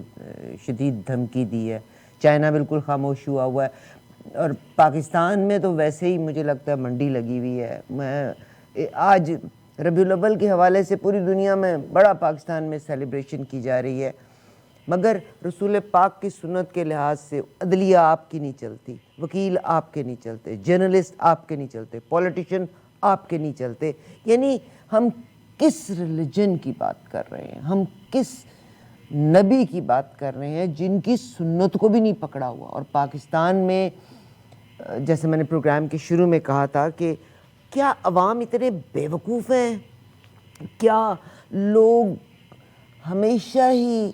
شدید دھمکی دی ہے. چائنا بالکل خاموش ہوا ہے. اور پاکستان میں تو ویسے ہی مجھے لگتا ہے منڈی لگی ہوئی ہے. میں آج ربیع الاول کے حوالے سے پوری دنیا میں بڑا پاکستان میں سیلیبریشن کی جا رہی ہے، مگر رسول پاک کی سنت کے لحاظ سے عدلیہ آپ کی نہیں چلتی، وکیل آپ کے نہیں چلتے، جرنلسٹ آپ کے نہیں چلتے، پولیٹیشین آپ کے نہیں چلتے. یعنی ہم کس ریلیجن کی بات کر رہے ہیں، ہم کس نبی کی بات کر رہے ہیں جن کی سنت کو بھی نہیں پکڑا ہوا. اور پاکستان میں جیسے میں نے پروگرام کے شروع میں کہا تھا کہ کیا عوام اتنے بیوقوف ہیں؟ کیا لوگ ہمیشہ ہی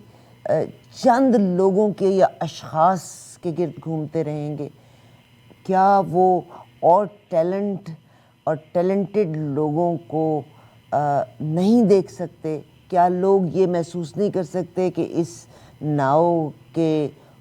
چند لوگوں کے یا اشخاص کے گرد گھومتے رہیں گے؟ کیا وہ اور ٹیلنٹ اور ٹیلنٹڈ لوگوں کو نہیں دیکھ سکتے؟ کیا لوگ یہ محسوس نہیں کر سکتے کہ اس ناؤ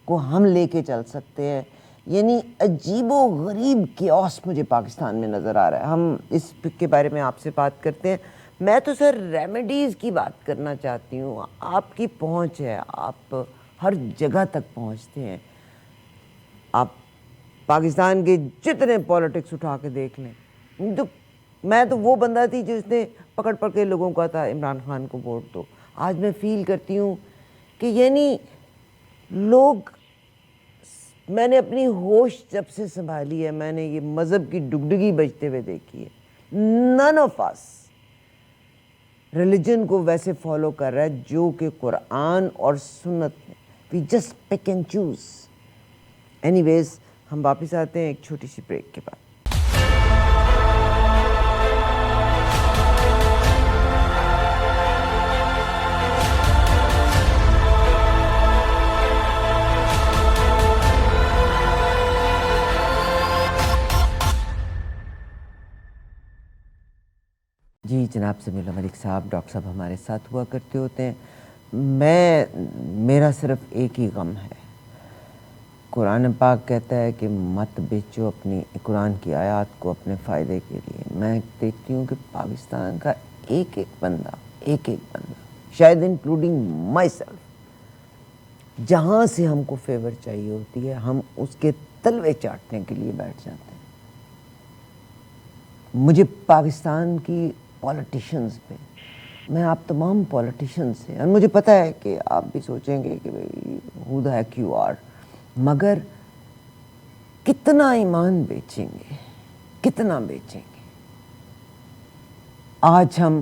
کو ہم لے کے چل سکتے ہیں؟ یعنی عجیب و غریب کیوس مجھے پاکستان میں نظر آ رہا ہے. ہم اس کے بارے میں آپ سے بات کرتے ہیں. میں تو سر ریمیڈیز کی بات کرنا چاہتی ہوں. آپ کی پہنچ ہے، آپ ہر جگہ تک پہنچتے ہیں. آپ پاکستان کے جتنے پولیٹکس اٹھا کے دیکھ لیں. تو میں تو وہ بندہ تھی جس نے پکڑ کے لوگوں کو تھا عمران خان کو ووٹ دو. آج میں فیل کرتی ہوں کہ یعنی لوگ، میں نے اپنی ہوش جب سے سنبھالی ہے میں نے یہ مذہب کی ڈگڈگی بجتے ہوئے دیکھی ہے. نن آف اس ریلیجن کو ویسے فالو کر رہا ہے جو کہ قرآن اور سنت میں. We just pick and choose. Anyways ہم واپس آتے ہیں ایک چھوٹی سی بریک کے بعد. جی جناب سمیع اللہ ملک صاحب، ڈاکٹر صاحب ہمارے ساتھ ہوا کرتے ہوتے ہیں. میرا صرف ایک ہی غم ہے. قرآن پاک کہتا ہے کہ مت بیچو اپنی قرآن کی آیات کو اپنے فائدے کے لیے. میں دیکھتی ہوں کہ پاکستان کا ایک ایک بندہ شاید انکلوڈنگ مائی سیلف، جہاں سے ہم کو فیور چاہیے ہوتی ہے ہم اس کے تلوے چاٹنے کے لیے بیٹھ جاتے ہیں. مجھے پاکستان کی پولیٹیشنز پہ، میں آپ تمام پولیٹیشنز سے، اور مجھے پتہ ہے کہ آپ بھی سوچیں گے کہ بھئی who the heck you are، مگر کتنا ایمان بیچیں گے، کتنا بیچیں گے. آج ہم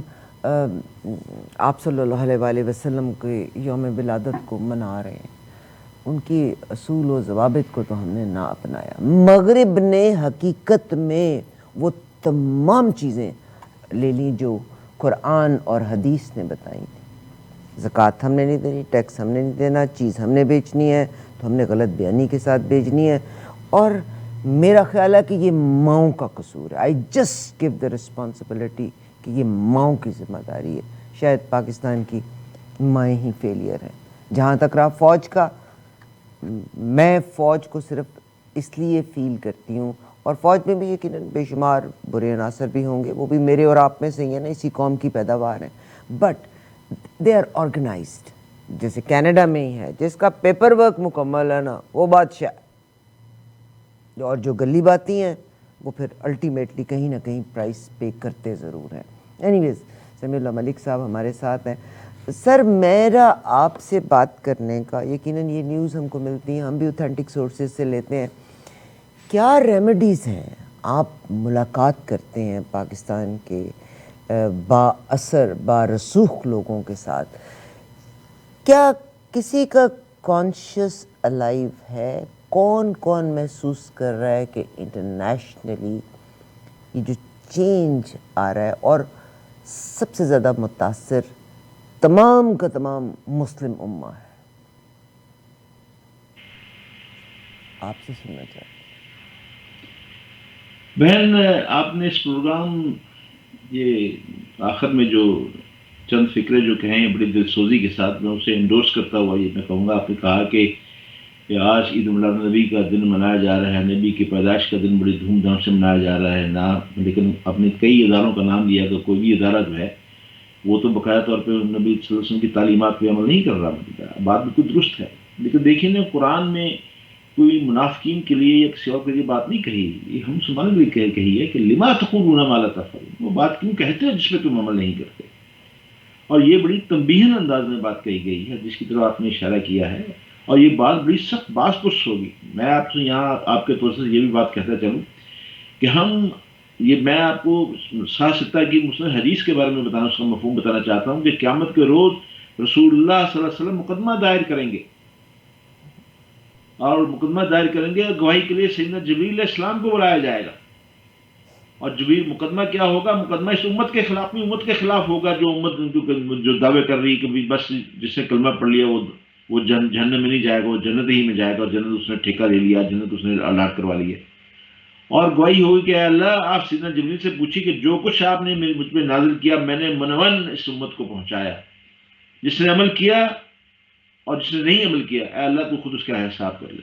آپ صلی اللہ علیہ وآلہ وسلم کے یوم ولادت کو منا رہے ہیں، ان کی اصول و ضوابط کو تو ہم نے نہ اپنایا. مغرب نے حقیقت میں وہ تمام چیزیں لے لیں جو قرآن اور حدیث نے بتائی تھیں. زکوٰۃ ہم نے نہیں دینی، ٹیکس ہم نے نہیں دینا، چیز ہم نے بیچنی ہے تو ہم نے غلط بیانی کے ساتھ بیچنی ہے. اور میرا خیال ہے کہ یہ ماؤں کا قصور ہے. I just give the responsibility کہ یہ ماؤں کی ذمہ داری ہے. شاید پاکستان کی مائیں ہی فیلئر ہیں. جہاں تک رہا فوج کا، میں فوج کو صرف اس لیے فیل کرتی ہوں، اور فوج میں بھی یقیناً بے شمار برے عناصر بھی ہوں گے، وہ بھی میرے اور آپ میں سے ہی ہیں نا، اسی قوم کی پیداوار ہیں، بٹ دے آر آرگنائزڈ. جیسے کینیڈا میں ہی ہے، جس کا پیپر ورک مکمل ہے نا وہ بادشاہ، اور جو گلی باتی ہیں وہ پھر الٹیمیٹلی کہیں نہ کہیں پرائس پے کرتے ضرور ہیں. اینی ویز سمیع اللہ ملک صاحب ہمارے ساتھ ہیں. سر میرا آپ سے بات کرنے کا، یقیناً یہ نیوز ہم کو ملتی ہیں، ہم بھی اوتھینٹک سورسز سے لیتے ہیں، کیا ریمیڈیز ہیں؟ آپ ملاقات کرتے ہیں پاکستان کے با اثر با رسوخ لوگوں کے ساتھ، کیا کسی کا کانشیس الائیو ہے؟ کون کون محسوس کر رہا ہے کہ انٹرنیشنلی یہ جو چینج آ رہا ہے، اور سب سے زیادہ متاثر تمام کا تمام مسلم امہ ہے؟ آپ سے سننا چاہتے ہیں. بہن، آپ نے اس پروگرام یہ آخر میں جو چند فکرے جو کہیں بڑی دل سوزی کے ساتھ، میں اسے انڈورس کرتا ہوا یہ میں کہوں گا. آپ نے کہا کہ آج عید میلاد النبی کا دن منایا جا رہا ہے، نبی کی پیدائش کا دن بڑی دھوم دھام سے منایا جا رہا ہے نا، لیکن آپ نے کئی اداروں کا نام لیا کہ کوئی بھی ادارہ جو ہے وہ تو باقاعدہ طور پہ نبی صلی اللہ علیہ وسلم کی تعلیمات پہ عمل نہیں کر رہا. بات بالکل درست ہے، لیکن دیکھیں نا قرآن میں کوئی منافقین کے لیے یا کسی اور کے لیے بات نہیں کہی، یہ ہم مسلمانوں کے لیے کہی ہے کہ لما تقولون ما لا تفعلون، وہ بات کیوں کہتے ہیں جس پہ تم عمل نہیں کرتے. اور یہ بڑی تنبیہن انداز میں بات کہی گئی ہے جس کی طرف آپ نے اشارہ کیا ہے، اور یہ بات بڑی سخت باز پرس ہوگی. میں آپ سے یہاں آپ کے طور سے یہ بھی بات کہتا چلوں کہ میں آپ کو صحیح ستہ کی مسلم حدیث کے بارے میں بتانا، اس کا مفہوم بتانا چاہتا ہوں کہ قیامت کے روز رسول اللہ صلی اللہ علیہ وسلم مقدمہ دائر کریں گے، اور مقدمہ دائر کریں گے، گواہی کے لیے سیدنا جبریل علیہ السلام کو بلایا جائے گا. اور جبریل مقدمہ کیا ہوگا؟ مقدمہ اس امت کے خلاف نہیں، امت کے خلاف ہوگا جو امت جو دعوے کر رہی کہ بس جس نے کلمہ پڑھ لیا وہ جہنم میں نہیں جائے گا، وہ جنت ہی میں جائے گا، اور جنت اس نے ٹھیکہ لے لیا، جنت اس نے الاٹ کروا لی ہے. اور گواہی ہوگی کہ اے اللہ آپ سیدنا جبریل سے پوچھی کہ جو کچھ آپ نے مجھ پہ نازل کیا میں نے منون اس امت کو پہنچایا، جس نے عمل کیا اور جس نے نہیں عمل کیا اے اللہ تو خود اس کا حساب کر لے.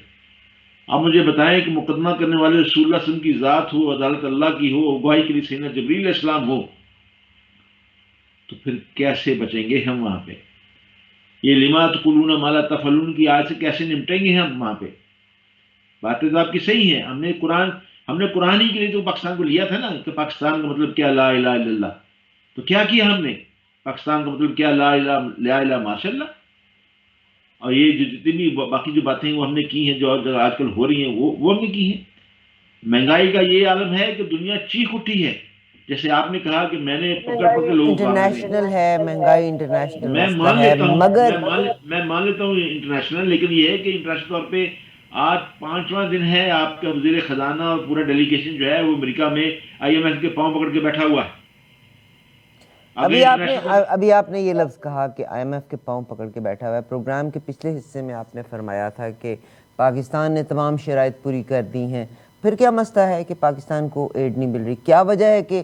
آپ مجھے بتائیں کہ مقدمہ کرنے والے رسول اللہ صلی اللہ علیہ وسلم کی ذات ہو، عدالت اللہ کی ہو، گواہی کے لیے سیدنا جبریل علیہ السلام ہو، تو پھر کیسے بچیں گے ہم وہاں پہ؟ یہ لما تقولون ما لا تفعلون کی آیت سے کیسے نمٹیں گے ہم وہاں پہ؟ باتیں تو آپ کی صحیح ہیں. ہم نے قرآن ہی کے لیے تو پاکستان کو لیا تھا نا، کہ پاکستان کا مطلب کیا لا الہ الا اللہ. تو کیا کیا ہم نے؟ پاکستان کا مطلب کیا لا الہ ماشاء اللہ. اور یہ جو جتنی بھی باقی جو باتیں وہ ہم نے کی ہیں، جو آج کل ہو رہی ہیں وہ ہم نے کی ہیں. مہنگائی کا یہ عالم ہے کہ دنیا چیخ اٹھی ہے. جیسے آپ نے کہا کہ میں نے پکڑ پکڑ لوگوں کو، انٹرنیشنل ہے مہنگائی، انٹرنیشنل میں مسئلہ مان ہے، لیتا ہوں مگر میں مان لیتا ہوں انٹرنیشنل، لیکن یہ ہے کہ انٹرنیشنل طور پہ آج 5واں دن ہے آپ کا وزیر خزانہ اور پورا ڈیلیگیشن جو ہے وہ امریکہ میں IMF کے پاؤں پکڑ کے بیٹھا ہوا ہے. ابھی آپ نے یہ لفظ کہا کہ IMF کے پاؤں پکڑ کے بیٹھا ہوا ہے. پروگرام کے پچھلے حصے میں آپ نے فرمایا تھا کہ پاکستان نے تمام شرائط پوری کر دی ہیں، پھر کیا مسئلہ ہے کہ پاکستان کو ایڈ نہیں مل رہی؟ کیا وجہ ہے کہ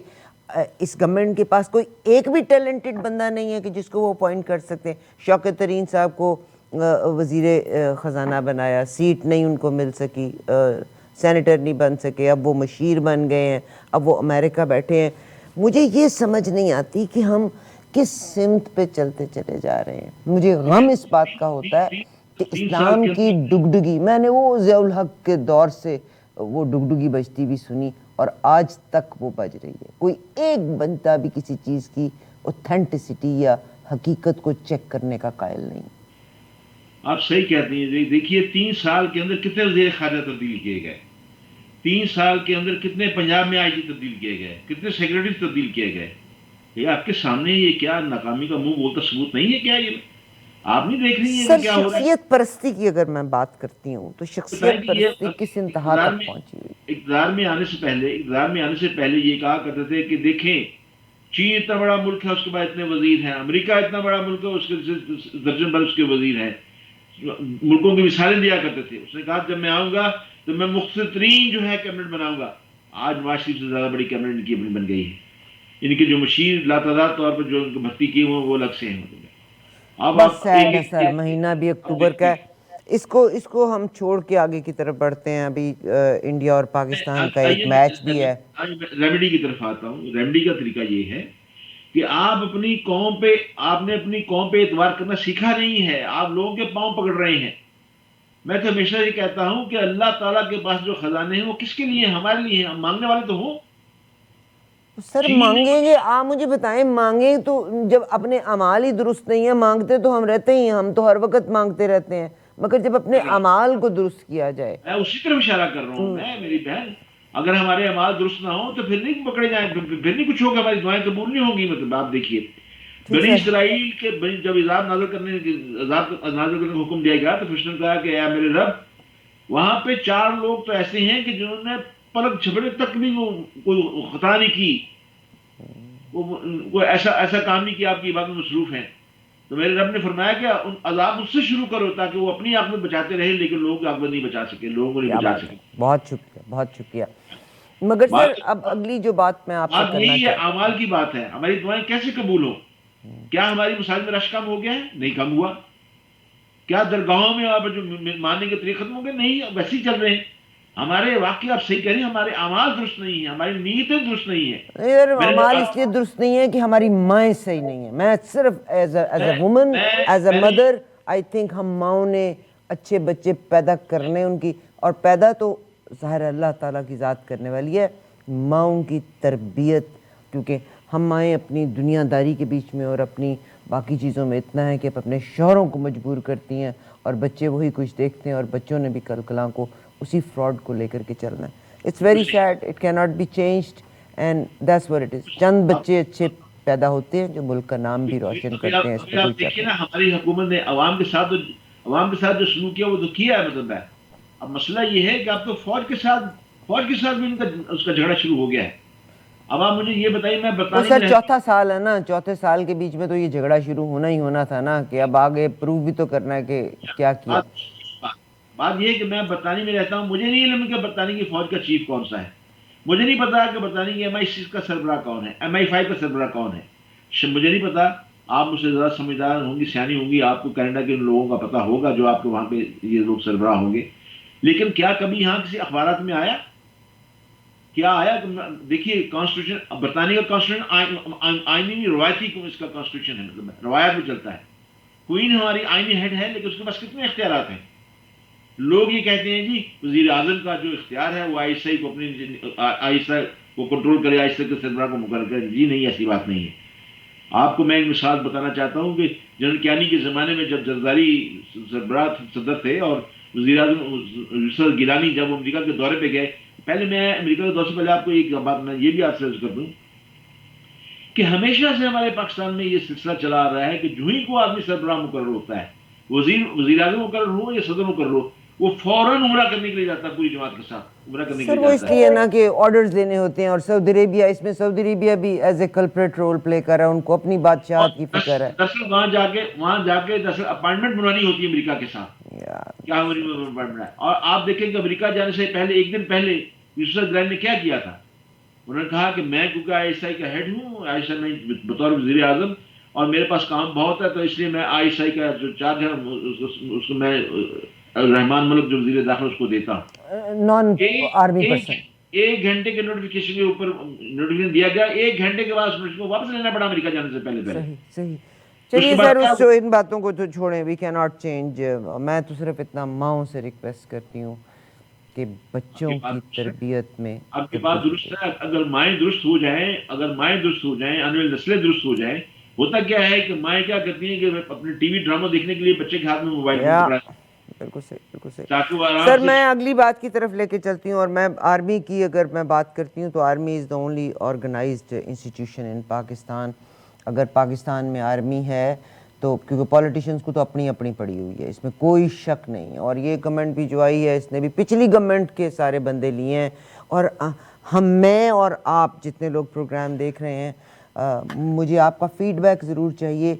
اس گورنمنٹ کے پاس کوئی ایک بھی ٹیلنٹڈ بندہ نہیں ہے کہ جس کو وہ اپوائنٹ کر سکتے ہیں؟ شوکت ترین صاحب کو وزیر خزانہ بنایا، سیٹ نہیں ان کو مل سکی، سینیٹر نہیں بن سکے، اب وہ مشیر بن گئے ہیں، اب وہ امریکہ بیٹھے ہیں. مجھے یہ سمجھ نہیں آتی کہ ہم کس سمت پہ چلتے چلے جا رہے ہیں. مجھے غم اس بات کا ہوتا ہے کہ 3 سال اسلام کے کی اندر ڈگڈگی، میں نے وہ ضیاء الحق کے دور سے وہ ڈگڈگی بجتی بھی سنی اور آج تک وہ بج رہی ہے. کوئی ایک بندہ بھی کسی چیز کی اوتھینٹسٹی یا حقیقت کو چیک کرنے کا قائل نہیں. آپ صحیح کہتے ہیں. دیکھیے 3 سال کے اندر کتنے وزیر خارجہ تبدیل کیے گئے، 3 سال کے اندر کتنے پنجاب میں آئی جی تبدیل کیے گئے، کتنے سیکرٹری تبدیل کیے گئے. یہ آپ کے سامنے یہ کیا ناکامی کا منہ بولتا ثبوت نہیں ہے کیا؟ یہ آپ نہیں دیکھ رہی ہیں سر کہ کیا ہو رہا ہے؟ شخصیت پرستی کی اگر میں بات کرتی ہوں تو بتائیں شخصیت کہ یہ پرستی کس انتہا اقتدار تک میں پہنچی ہوئی؟ اقتدار میں آنے سے پہلے یہ کہا کرتے تھے کہ دیکھیں چین اتنا بڑا ملک ہے، اس کے بعد اتنے وزیر ہیں، امریکہ اتنا بڑا ملک ہے، اس کے درجن بھر اس کے وزیر ہیں. ملکوں کی مثالیں دیا کرتے تھے. اس نے کہا جب میں آؤں گا تو میں مختصر ترین جو ہے کیبنٹ بناؤں گا. آج نواز شریف سے زیادہ بڑی کیبنٹ ان کی اپنی بن گئی ہے. ان کی جو مشیر لاتعداد طور پر جو ان کو بھرتی کی وہ الگ سے ہیں. اب بس آپ سیڈ ہے ایک سر، مہینہ بھی اکتوبر کا ہے. اس کو ہم چھوڑ کے آگے کی طرف بڑھتے ہیں. ابھی انڈیا اور پاکستان کا ایک میچ بھی ہے. ریمیڈی کی طرف آتا ہوں. ریمیڈی کا طریقہ یہ ہے کہ آپ نے اپنی قوم پہ اعتبار کرنا سیکھا نہیں ہے. آپ لوگوں کے پاؤں پکڑ رہے ہیں. میں تو ہمیشہ یہ کہتا ہوں کہ اللہ تعالیٰ کے پاس جو خزانے ہیں وہ کس کے لیے ہیں؟ ہمارے لیے ہیں. ہم مانگنے والے تو ہوں. سر چین نے مانگیں گے، آپ مجھے بتائیں مانگیں تو جب اپنے اعمال ہی درست نہیں ہیں. مانگتے تو ہم رہتے ہی ہیں، ہم تو ہر وقت مانگتے رہتے ہیں، مگر جب اپنے اعمال کو درست کیا جائے. میں اسی طرف اشارہ کر رہا ہوں. میں میری بہن اگر ہمارے اعمال درست نہ ہوں تو پھر نہیں پکڑے جائیں، پھر نہیں کچھ ہوگا، ہماری دعائیں قبول نہیں ہوں گی. مطلب آپ دیکھیے ٹھیک بنی سر. اسرائیل کے جب عذاب نازل کرنے کا حکم دیا گیا تو فرشتوں نے کہا کہ اے میرے رب، وہاں پہ 4 لوگ تو ایسے ہیں کہ جنہوں نے پلک جھپڑے تک بھی کوئی خطا نہیں کی، وہ ایسا کام نہیں کیا، آپ کی عبادت میں مصروف ہیں. تو میرے رب نے فرمایا کہ ان عذاب اس سے شروع کرو تاکہ وہ اپنی آنکھ میں بچاتے رہے، لیکن لوگوں کی آنکھ میں نہیں بچا سکے، لوگوں کو نہیں کیا بچا بات ہے، سکے. بہت شکریہ، بہت شکریہ. مگر بات سر اب اگلی جو بات میں آپ سے بات کرنا یہی ہے، چاہتا اعمال کی بات ہے. ہماری دعائیں کیسے قبول ہوں؟ کیا ہماری مساجد میں رش کم ہو گیا ہے؟ نہیں کم ہوا. کیا درگاہوں میں آپ جو ماننے کے طریقے ختم ہو گئے؟ نہیں، ویسے ہی چل رہے ہیں. ہمارے واقعی آپ صحیح کہہ رہے ہیں، ہمارے اعمال درست نہیں ہیں، ہماری نیتیں درست نہیں ہیں. یار میں نے اعمال اس لیے درست نہیں ہے کہ ہماری مائیں صحیح نہیں ہیں. میں صرف as a woman, as a میں نے مدر، آئی تھنک ہم ماؤں نے اچھے بچے پیدا کرنے ان کی، اور پیدا تو ظاہر اللہ تعالیٰ کی ذات کرنے والی ہے. ماؤں کی تربیت، کیونکہ ہم مائیں اپنی دنیا داری کے بیچ میں اور اپنی باقی چیزوں میں اتنا ہے کہ اب اپنے شوہروں کو مجبور کرتی ہیں اور بچے وہی کچھ دیکھتے ہیں اور بچوں نے بھی کل کلاں کو اسی فراڈ کو لے کر کے چلنا ہے. It's very sad, it can not be changed and that's what it is. چند بچے اچھے پیدا ہوتے ہیں جو ملک کا نام بھی روشن کرتے ہیں، اس پہ ابھی کوئی آپ شک دیکھیے نہیں. نا، ہماری حکومت نے عوام کے ساتھ جو سلوک کیا وہ تو کیا ہے. مطلب ہے اب مسئلہ یہ ہے کہ اب تو فوج کے ساتھ بھی اس کا جھگڑا شروع ہو گیا ہے. اب آپ مجھے یہ بتائیے، میں وہ برطانیہ سر میں رہتا چوتھا سال ہے نا، چوتھے سال کے بیچ میں تو یہ جھگڑا شروع ہونا ہی ہونا تھا نا، کہ اب آگے پروو بھی تو کرنا ہے کہ کیا کیا. بات بات یہ ہے کہ میں برطانیہ میں رہتا ہوں. مجھے نہیں علم کہ برطانیہ کی فوج کا چیف کون سا ہے. مجھے نہیں پتا کہ برطانیہ کی MI6 کا سربراہ کون ہے، MI5 کا سربراہ کون ہے. مجھے نہیں پتا. آپ مجھ سے زیادہ سمجھدار ہوں گی، سیانی ہوں گی، آپ کو کینیڈا کے ان لوگوں کا پتہ ہوگا جو آپ کے وہاں پہ یہ لوگ سربراہ ہوں گے. لیکن کیا کبھی یہاں کسی اخبارات میں آیا؟ کیا آیا؟ دیکھیے کانسٹیٹیوشن برطانیہ کا کانسٹیٹیوشن آئینی روایتی اس کا کانسٹیٹیوشن ہے، مطلب روایت میں چلتا ہے. کوئین ہماری آئینی ہیڈ ہے، لیکن اس کے پاس کتنے اختیارات ہیں؟ لوگ یہ کہتے ہیں جی وزیر اعظم کا جو اختیار ہے وہ آئیسائی کو کو کنٹرول کرے، آئیسائی کے سربراہ کو مقرر کرے. جی نہیں، ایسی بات نہیں ہے. آپ کو میں ایک مثال بتانا چاہتا ہوں کہ جنرل کیانی کے زمانے میں جب زرداری سربراہ صدر تھے اور وزیر اعظم گیلانی جب امریکہ کے دورے پہ گئے، پہلے میں امریکہ کے دورے سے پہلے آپ کو ایک بات میں یہ بھی آپ سے عرض کر دوں کہ ہمیشہ سے ہمارے پاکستان میں یہ سلسلہ چلا آ رہا ہے کہ جو ہی کو آدمی سربراہ مقرر ہوتا ہے، وزیر اعظم مقرر ہو یا صدر مقرر ہو، وہ فوراً عمرہ کرنے کے لیے جاتا ہے، پوری جماعت کے ساتھ عمرہ کرنے کے سر لیے وہ اس جاتا ہے. لیے نا کہ آرڈرز لینے ہوتے ہیں، اور سعودی عربیہ، اس میں سعودی عربیہ بھی as a culprit role play کر رہا ہے، ان کو اپنی اور بادشاہت کی فکر ہے. دراصل وہاں جا کے دراصل اپائنٹمنٹ بنانی ہوتی ہے امریکہ کے ساتھ. کیا اپائنٹمنٹ ہے؟ اور آپ دیکھیں کہ امریکہ جانے سے پہلے ایک دن پہلے یوسف گرینڈ نے کیا کیا تھا؟ انہوں نے کہا کہ میں کیونکہ ISI کا ہیڈ ہوں، ISI میں بطور وزیر اعظم، اور میرے پاس کام بہت ہے، تو اس لیے میں ISI کا جو چارج ہے اس کو میں رحمان ملک جو وزیر داخلہ اس کو دیتا ہوں. نان آرمی ایک پرسن. ایک گھنٹے کے نوٹیفکیشن کے اوپر نوٹیفکیشن دیا گیا، 1 گھنٹے کے بعد اس کو واپس لینا پڑا امریکہ جانے سے پہلے. صحیح صحیح. چلیے سر اس جو ان باتوں کو تو چھوڑیں, وی کین ناٹ چینج. میں تو صرف اتنا ماؤں سے ریکویسٹ کرتی ہوں کہ بچوں کی تربیت میں آپ کی بات درست ہے. اگر مائیں درست ہو جائیں, آنے والی نسلیں درست ہو جائیں, ہوتا کیا ہے کہ مائیں کیا کرتی ہیں کہ اپنے ٹی وی ڈرامہ دیکھنے کے لیے بچے کے ہاتھ میں موبائل فون پکڑا, بالکل صحیح, بالکل صحیح. تاکہ وہ آرام سر سے. میں اگلی بات کی طرف لے کے چلتی ہوں, اور میں آرمی کی اگر میں بات کرتی ہوں تو army is the only organised institution in Pakistan. اگر پاکستان میں آرمی ہے تو کیونکہ پولیٹیشنز کو تو اپنی اپنی پڑی ہوئی ہے, اس میں کوئی شک نہیں ہے. اور یہ گورنمنٹ بھی جو آئی ہے اس نے بھی پچھلی گورنمنٹ کے سارے بندے لیے ہیں. اور میں اور آپ جتنے لوگ پروگرام دیکھ رہے ہیں, مجھے آپ کا فیڈ بیک ضرور چاہیے.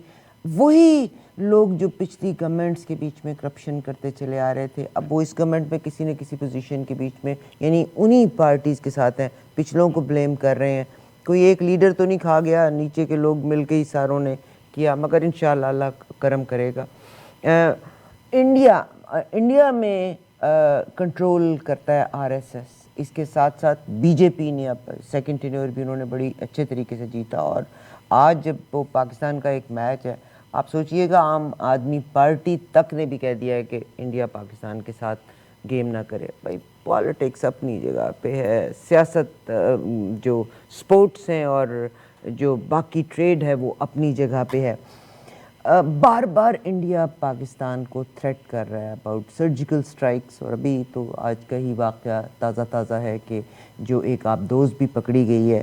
وہی لوگ جو پچھلی گورنمنٹس کے بیچ میں کرپشن کرتے چلے آ رہے تھے, اب وہ اس گورنمنٹ میں کسی نہ کسی پوزیشن کے بیچ میں, یعنی انہی پارٹیز کے ساتھ ہیں, پچھلوں کو بلیم کر رہے ہیں. کوئی ایک لیڈر تو نہیں کھا گیا, نیچے کے لوگ مل کے ہی ساروں نے کیا, مگر انشاءاللہ اللہ کرم کرے گا. انڈیا میں کنٹرول کرتا ہے آر ایس ایس, اس کے ساتھ ساتھ بی جے پی نے اب سیکنڈ ٹینیور بھی انہوں نے بڑی اچھے طریقے سے جیتا. اور آج جب وہ پاکستان کا ایک میچ ہے, آپ سوچئے گا عام آدمی پارٹی تک نے بھی کہہ دیا ہے کہ انڈیا پاکستان کے ساتھ گیم نہ کرے. بھائی پالیٹکس اپنی جگہ پہ ہے, سیاست جو سپورٹس ہیں اور جو باقی ٹریڈ ہے وہ اپنی جگہ پہ ہے. بار بار انڈیا پاکستان کو تھریٹ کر رہا ہے اباؤٹ سرجیکل سٹرائکس, اور ابھی تو آج کا ہی واقعہ تازہ ہے کہ جو ایک آبدوز بھی پکڑی گئی ہے.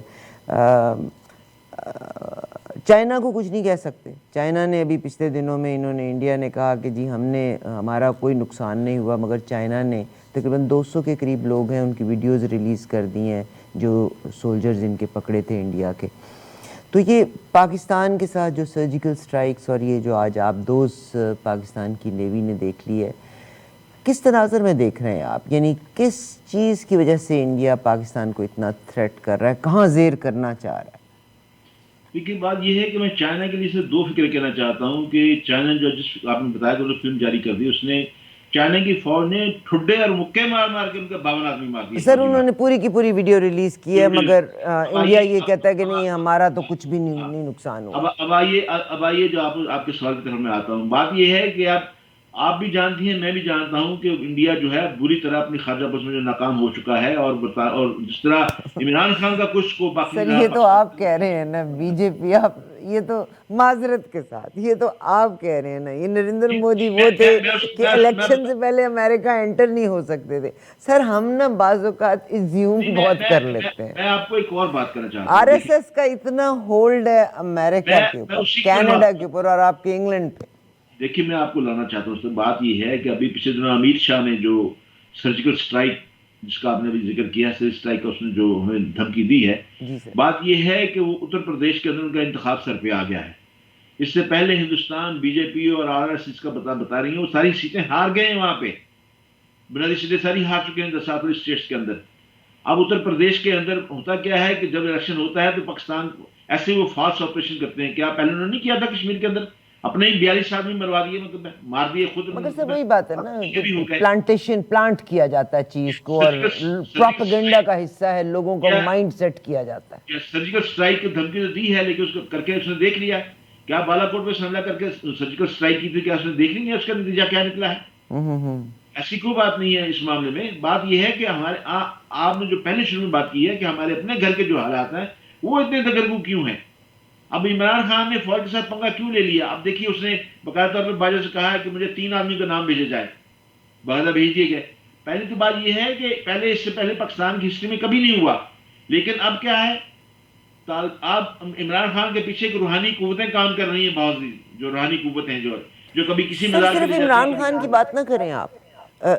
چائنا کو کچھ نہیں کہہ سکتے. چائنا نے ابھی پچھلے دنوں میں انڈیا نے کہا کہ جی ہمارا کوئی نقصان نہیں ہوا, مگر چائنا نے تقریباً 200 کے قریب لوگ ہیں ان کی ویڈیوز ریلیز کر دی ہیں جو سولجرز ان کے پکڑے تھے انڈیا کے. تو یہ پاکستان کے ساتھ جو سرجیکل سٹرائکس اور یہ جو آج آبدوز پاکستان کی نیوی نے دیکھ لی ہے, کس تناظر میں دیکھ رہے ہیں آپ؟ یعنی کس چیز کی وجہ سے انڈیا پاکستان کو اتنا تھریٹ کر رہا ہے, کہاں زیر کرنا چاہ رہا ہے؟ لیکن بات یہ ہے کہ میں چائنا کے لیے صرف 2 فکر کہنا چاہتا ہوں کہ چائنا جو جس آپ نے بتایا کہ انہوں نے فلم جاری کر دی, اس نے چائنا کی فوج نے ٹھڈے اور مکے مار کے ان کا 52 آدمی مار دیے. سر انہوں نے پوری کی پوری ویڈیو ریلیز کی ہے, مگر انڈیا یہ کہتا ہے کہ نہیں ہمارا تو کچھ بھی نہیں نقصان ہوا. اب آئیے جو آپ کے سوال کی طرف میں آتا ہوں. بات یہ ہے کہ آپ بھی جانتی ہیں, میں بھی جانتا ہوں کہ انڈیا جو ہے بری طرح اپنی خارجہ پالیسی میں جو ناکام ہو چکا ہے, اور جس طرح عمران خان کا کچھ کو باقی. سر یہ تو آپ کہہ رہے ہیں نا بی جے پی, آپ یہ تو معذرت کے ساتھ یہ تو آپ کہہ رہے ہیں نا, یہ نریندر مودی وہ تھے کہ الیکشن سے پہلے امریکہ انٹر نہیں ہو سکتے تھے. سر ہم نا بعض اوقات ایزیوم بہت کر لیتے ہیں. میں آپ کو ایک اور بات کرنا چاہتا ہوں. آر ایس ایس کا اتنا ہولڈ ہے امریکہ کے اوپر, کینیڈا کے اوپر اور آپ کے انگلینڈ پہ. دیکھیے میں آپ کو لانا چاہتا ہوں, اس میں بات یہ ہے کہ ابھی پچھلے دنوں امیر شاہ نے جو سرجیکل سٹرائک جس کا آپ نے ابھی ذکر کیا, سرجیکل سٹرائک کا اس نے جو ہمیں دھمکی دی ہے, بات یہ ہے کہ وہ اتر پردیش کے اندر ان کا انتخاب سر پہ آ گیا ہے. اس سے پہلے ہندوستان بی جے پی اور آر ایس ایس کا بتا رہی ہیں, وہ ساری سیٹیں ہار گئے ہیں وہاں پہ, بنیادی سیٹیں ساری ہار چکے ہیں 7 اسٹیٹس کے اندر. اب اتر پردیش کے اندر ہوتا کیا ہے کہ جب الیکشن ہوتا ہے تو پاکستان ایسے وہ فالس آپریشن کرتے ہیں. کیا پہلے انہوں نے نہیں کیا تھا کشمیر کے اندر, اپنے ہی 42 آدمی مروا دیے, مطلب مار دیے خود. مگر سر وہی بات ہے نا, پلانٹ کیا جاتا ہے چیز کو, اور پروپیگنڈا کا حصہ ہے, لوگوں کا مائنڈ سیٹ کیا جاتا ہے. سرجیکل سٹرائک کی دھمکی تو دی ہے, لیکن اس کو کر کے اس نے دیکھ لیا. کیا بالا کوٹ پہ حملہ کر کے سرجیکل سٹرائک کی تھی, کیا اس نے دیکھ لیا اس کا نتیجہ کیا نکلا ہے؟ ایسی کوئی بات نہیں ہے اس معاملے میں. بات یہ ہے کہ ہمارے آپ نے جو پہلے شروع میں بات کی ہے کہ ہمارے اپنے گھر کے جو حالات ہیں وہ اتنے دگرگو کیوں ہیں. اب عمران خان نے فوج کے ساتھ پنگا کیوں لے لیا؟ اب دیکھیے اس نے باقاعدہ طور پہ باجوہ سے کہا ہے کہ مجھے 3 آدمی کا نام بھیجے جائے, باقاعدہ بھیج دیے گئے. پہلی تو بات یہ ہے کہ اس سے پہلے پاکستان کی ہسٹری میں کبھی نہیں ہوا. لیکن اب کیا ہے, اب عمران خان کے پیچھے روحانی قوتیں کام کر رہی ہیں, بہت سی جو روحانی قوتیں ہیں جو کبھی کسی مزاج صرف عمران خان کی بات نہ کریں آپ,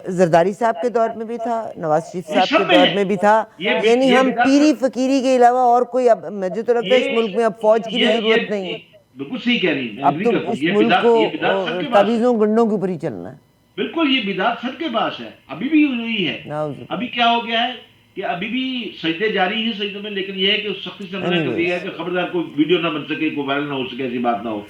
زرداری صاحب کے دور میں بھی تھا, نواز شریف صاحب کے دور میں بھی تھا. یعنی ہم پیری فقیری کے علاوہ اور کوئی, اب مجھے تو لگتا ہے اس ملک میں اب فوج کی بھی ضرورت نہیں ہے. بالکل صحیح کہہ رہی ہیں, اب تو اس ملک کو تعویذوں گنڈوں کے اوپر ہی چلنا ہے. بالکل یہ بدعت سب کے پاس ہے, ابھی بھی وہی ہے. ابھی کیا ہو گیا ہے کہ ابھی بھی سجدے جاری ہیں سجدوں میں, لیکن یہ ہے کہ سختی سے منع کر دیا ہے کہ خبردار کوئی ویڈیو نہ بن سکے, کوئی وائرل نہ ہو سکے, ایسی بات نہ ہو.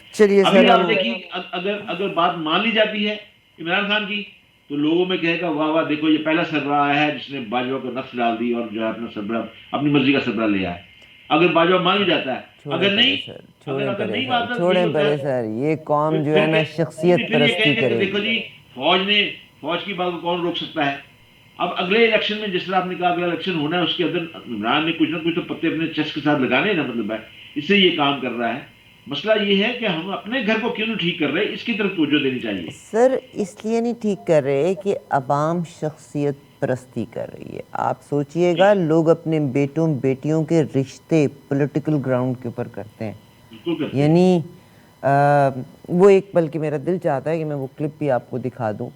ابھی آپ دیکھیے اگر بات مان لی جاتی ہے عمران خان کی تو لوگوں میں کہے گا واہ واہ دیکھو یہ پہلا سربراہ آیا ہے جس نے باجوہ کو نفس ڈال دی اور جو ہے اپنا سربراہ اپنی مرضی کا سربراہ لے آیا. اگر باجوہ مان لی جاتا ہے, اگر نہیں اگر چھوڑیں پرے نہیں سر، مانتا تو یہ چھوڑیں ہوتا پرے ہے، سر، یہ قوم جو ہے نا شخصیت پھر یہ پرستی کہیں گے کہ کرے دیکھو گی۔ جی فوج کی بات کو کون روک سکتا ہے؟ اب اگلے الیکشن میں جس طرح آپ نے کہا اگلا الیکشن ہونا ہے، اس کے اندر عمران نے کچھ نہ کچھ تو پتے اپنے چیسٹ کے ساتھ لگانے ہیں نا، مطلب ہے اس سے یہ کام کر رہا ہے۔ مسئلہ یہ ہے کہ ہم اپنے گھر کو کیوں نہیں ٹھیک کر رہے، اس کی طرف توجہ دینی چاہیے۔ سر اس لیے نہیں ٹھیک کر رہے کہ عوام شخصیت پرستی کر رہی ہے۔ آپ سوچئے گا لوگ اپنے بیٹوں بیٹیوں کے رشتے پولیٹیکل گراؤنڈ کے اوپر کرتے ہیں، بالکل کرتے ہیں۔ یعنی وہ ایک، بلکہ میرا دل چاہتا ہے کہ میں وہ کلپ بھی آپ کو دکھا دوں،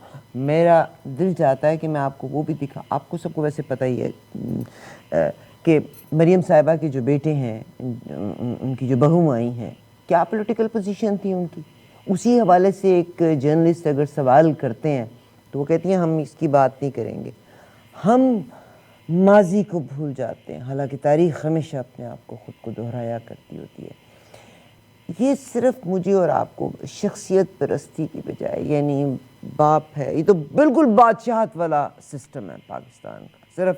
میرا دل چاہتا ہے کہ میں آپ کو وہ بھی آپ کو سب کو ویسے پتہ ہی ہے کہ مریم صاحبہ کے جو بیٹے ہیں، ان کی جو بہو آئی ہیں، کیا پولیٹیکل پوزیشن تھی ان کی؟ اسی حوالے سے ایک جرنلسٹ اگر سوال کرتے ہیں تو وہ کہتی ہیں ہم اس کی بات نہیں کریں گے۔ ہم ماضی کو بھول جاتے ہیں، حالانکہ تاریخ ہمیشہ اپنے آپ کو خود کو دہرایا کرتی ہوتی ہے۔ یہ صرف مجھے اور آپ کو شخصیت پرستی کی بجائے، یعنی باپ ہے، یہ تو بالکل بادشاہت والا سسٹم ہے پاکستان کا، صرف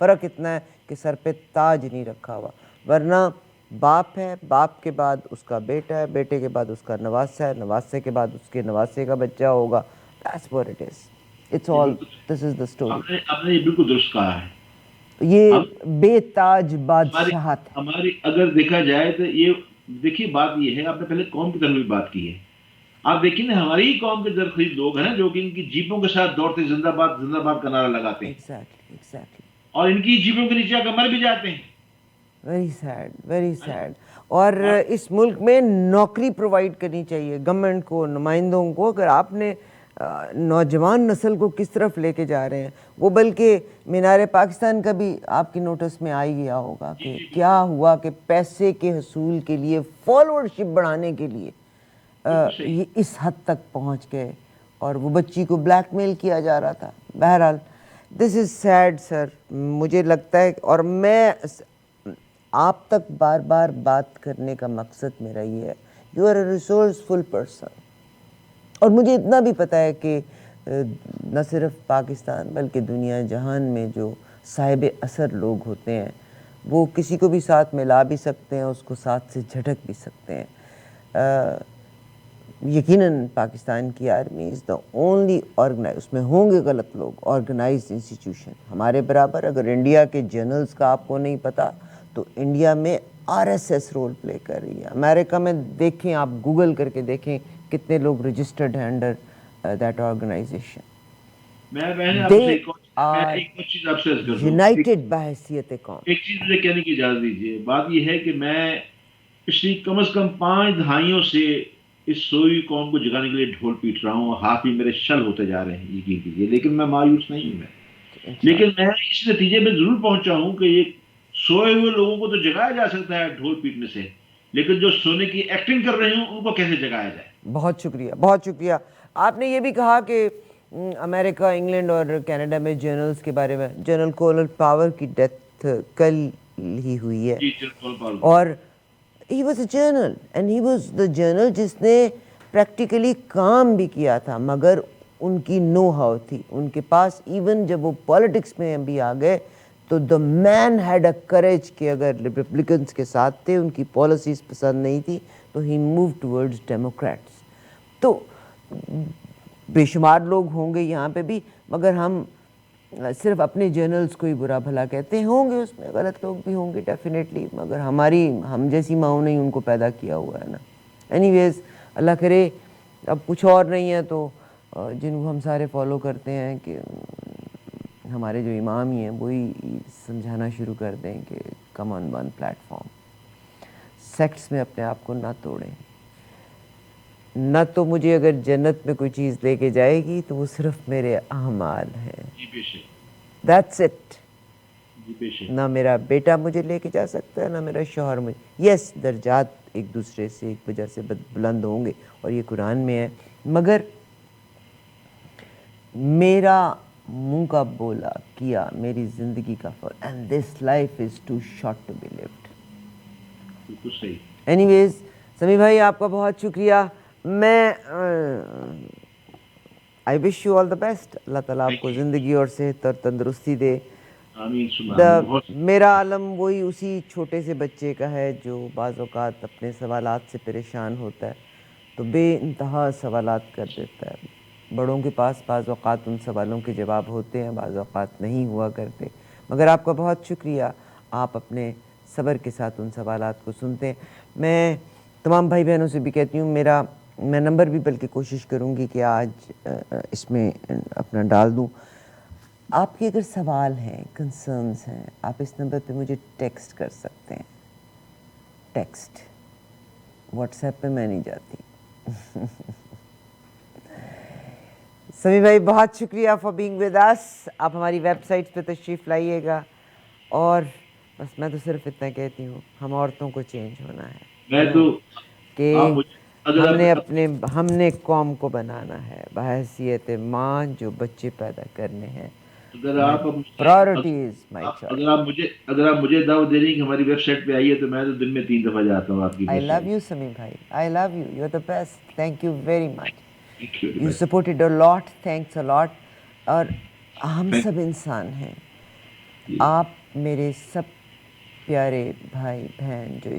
فرق اتنا ہے کہ سر پہ تاج نہیں رکھا ہوا، ورنہ باپ ہے، باپ کے بعد اس کا بیٹا ہے، بیٹے کے بعد اس کا نواسہ ہے، نواسے کے بعد اس کے نواسے کا بچہ ہوگا۔ That's what it is. It's یہ all, بالکل this is the story. آپ نے یہ بالکل درست کہا ہے۔ یہ ہم بے تاج ہماری بادشاہت ہے۔ ہماری اگر دیکھا جائے تو یہ دیکھیے بات یہ ہے، آپ نے پہلے قوم کی طرف بھی بات کی ہے۔ آپ دیکھیں نا ہماری ہی قوم کے درخت لوگ ہیں جو کہ ان کی جیپوں کے ساتھ دوڑتے زندہ باد کا نعرہ لگاتے ہیں، ایگزیکٹلی اور ان کی جیپوں کے نیچے آ کر مر بھی جاتے ہیں۔ Very sad, very sad. اور اس ملک میں نوکری پرووائڈ کرنی چاہیے گورنمنٹ کو، نمائندوں کو۔ اگر آپ نے نوجوان نسل کو کس طرف لے کے جا رہے ہیں، وہ بلکہ مینار پاکستان کا بھی آپ کی نوٹس میں آ ہی گیا ہوگا کہ کیا ہوا کہ پیسے کے حصول کے لیے، فالوورشپ بڑھانے کے لیے یہ اس حد تک پہنچ گئے، اور وہ بچی کو بلیک میل کیا جا رہا تھا۔ بہرحال دس از سیڈ سر، مجھے لگتا ہے، اور میں آپ تک بار بار بات کرنے کا مقصد میرا یہ ہے، you are a resourceful person, اور مجھے اتنا بھی پتہ ہے کہ نہ صرف پاکستان بلکہ دنیا جہان میں جو صاحب اثر لوگ ہوتے ہیں وہ کسی کو بھی ساتھ ملا بھی سکتے ہیں، اس کو ساتھ سے جھٹک بھی سکتے ہیں۔ یقیناً پاکستان کی army is the only organise, اس میں ہوں گے غلط لوگ، آرگنائزڈ انسٹیٹیوشن ہمارے برابر۔ اگر انڈیا کے جنرلز کا آپ کو نہیں پتہ تو انڈیا میں R S S role play کر رہی ہے۔ امریکہ میں دیکھیں، آپ گوگل کر کے دیکھیں کتنے لوگ رجسٹرڈ ہیں انڈر دیٹ آرگنائزیشن۔ میں آپ سے دے میں آر ایک اور چیز آپ سے عرض کر دوں، یونائٹڈ بحیثیت قوم۔ ایک چیز مجھے کہنے کی اجازت دیجیے۔ بات یہ ہے کہ میں پچھلی کم از کم 5 دہائیوں سے اس سوئی قوم کو جگانے کے لیے ڈھول پیٹ رہا ہوں، ہاتھ بھی میرے شل ہوتے جا رہے ہیں، یقین کیجیے، لیکن میں مایوس نہیں ہوں۔ لیکن میں اس نتیجے میں ضرور پہنچا ہوں کہ یہ سوئے ہوئے لوگوں کو تو جگایا جا سکتا ہے ڈھول پیٹنے سے، لیکن جو سونے کی ایکٹنگ کر رہے ہوں ان کو کیسے جگایا جائے؟ بہت شکریہ، بہت شکریہ۔ آپ نے یہ بھی کہا کہ امریکہ، انگلینڈ اور کینیڈا میں جنرلز کے بارے میں، جنرل کولن پاور کی ڈیتھ کل ہی ہوئی ہے، جی چلو پال اور he was a general and he was the general جس نے پریکٹیکلی کام بھی کیا تھا، مگر ان کی نو ہاؤ تھی ان کے پاس۔ ایون جب وہ پالیٹکس میں بھی آ گئے تو دا مین ہیڈ اے کریج کہ اگر ریپبلکنس کے ساتھ تھے، ان کی پالیسیز پسند نہیں تھی تو ہی موو ٹورڈز ڈیموکریٹس۔ تو بے شمار لوگ ہوں گے یہاں پہ بھی، مگر ہم صرف اپنے جرنلز کو ہی برا بھلا کہتے ہیں، ہوں گے اس میں غلط لوگ بھی ہوں گے ڈیفینیٹلی، مگر ہم جیسی ماؤں نے ان کو پیدا کیا ہوا ہے نا۔ اینی ویز اللہ کرے اب کچھ اور نہیں ہے تو جن کو ہم سارے فالو کرتے ہیں کہ ہمارے جو امام ہی ہیں وہی سمجھانا شروع کر دیں کہ come on one platform, sects میں اپنے آپ کو نہ توڑیں۔ نہ تو مجھے اگر جنت میں کوئی چیز لے کے جائے گی تو وہ صرف میرے اعمال ہیں، جی بے شک، دیٹس اٹ۔ جی بے شک۔ نہ میرا بیٹا مجھے لے کے جا سکتا ہے، نہ میرا شوہر مجھے، یس درجات ایک دوسرے سے ایک وجہ سے بلند ہوں گے اور یہ قرآن میں ہے، مگر میرا منہ کا بولا کیا میری زندگی کا فرق، and this life is too short to be lived. بالکل صحیح۔ اینی ویز سمیع بھائی آپ کا بہت شکریہ۔ میں آئی wish you all the best, اللہ تعالیٰ آپ کو زندگی اور صحت اور تندرستی دے۔ آمین سما آمین. بہت میرا عالم وہی اسی چھوٹے سے بچے کا ہے جو بعض اوقات اپنے سوالات سے پریشان ہوتا ہے تو بے انتہا سوالات کر دیتا ہے. بڑوں کے پاس بعض اوقات ان سوالوں کے جواب ہوتے ہیں، بعض اوقات نہیں ہوا کرتے، مگر آپ کا بہت شکریہ، آپ اپنے صبر کے ساتھ ان سوالات کو سنتے ہیں. میں تمام بھائی بہنوں سے بھی کہتی ہوں، میں نمبر بھی بلکہ کوشش کروں گی کہ آج اس میں اپنا ڈال دوں. آپ کے اگر سوال ہیں، کنسرنز ہیں، آپ اس نمبر پہ مجھے ٹیکسٹ کر سکتے ہیں. ٹیکسٹ، واٹس ایپ پہ میں نہیں جاتی. سمیع بھائی بہت شکریہ فار بینگ ود اس. آپ ہماری ویب سائٹ پہ تشریف لائیے گا، اور بس میں تو صرف اتنا کہتی ہوں، ہم عورتوں کو چینج ہونا ہے میں نا، تو کہ آپ مجھے اگر ہم نے قوم کو بنانا ہے بحیثیت ماں جو بچے پیدا کرنے ہیں. اگر مائی آپ پرائورٹی از مائی چائلڈ. اگر آپ مجھے دعوت دے رہی ہیں کہ ہماری ویب سائٹ پہ آئیے تو میں تو دن میں 3 دفعہ جاتا ہوں آپ کی I web love site. you, Sami bhai. I love you. You're the best. Thank you very much. Thank you very You much. supported a lot. Thanks a lot. اور ہم سب انسان ہیں. آپ میرے سب پیارے بھائی بہن جو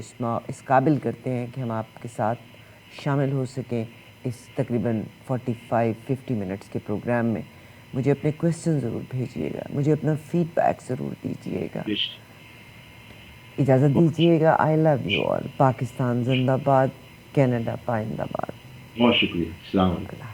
اس قابل کرتے ہیں کہ ہم آپ کے ساتھ شامل ہو سکیں اس تقریباً 45-50 منٹس کے پروگرام میں. مجھے اپنے کویسچن ضرور بھیجیے گا، مجھے اپنا فیڈ بیک ضرور دیجیے گا. اجازت دیجیے گا. آئی لو یو آل. پاکستان زندہ باد، کینیڈا پائندہ باد. بہت شکریہ. السلام علیکم.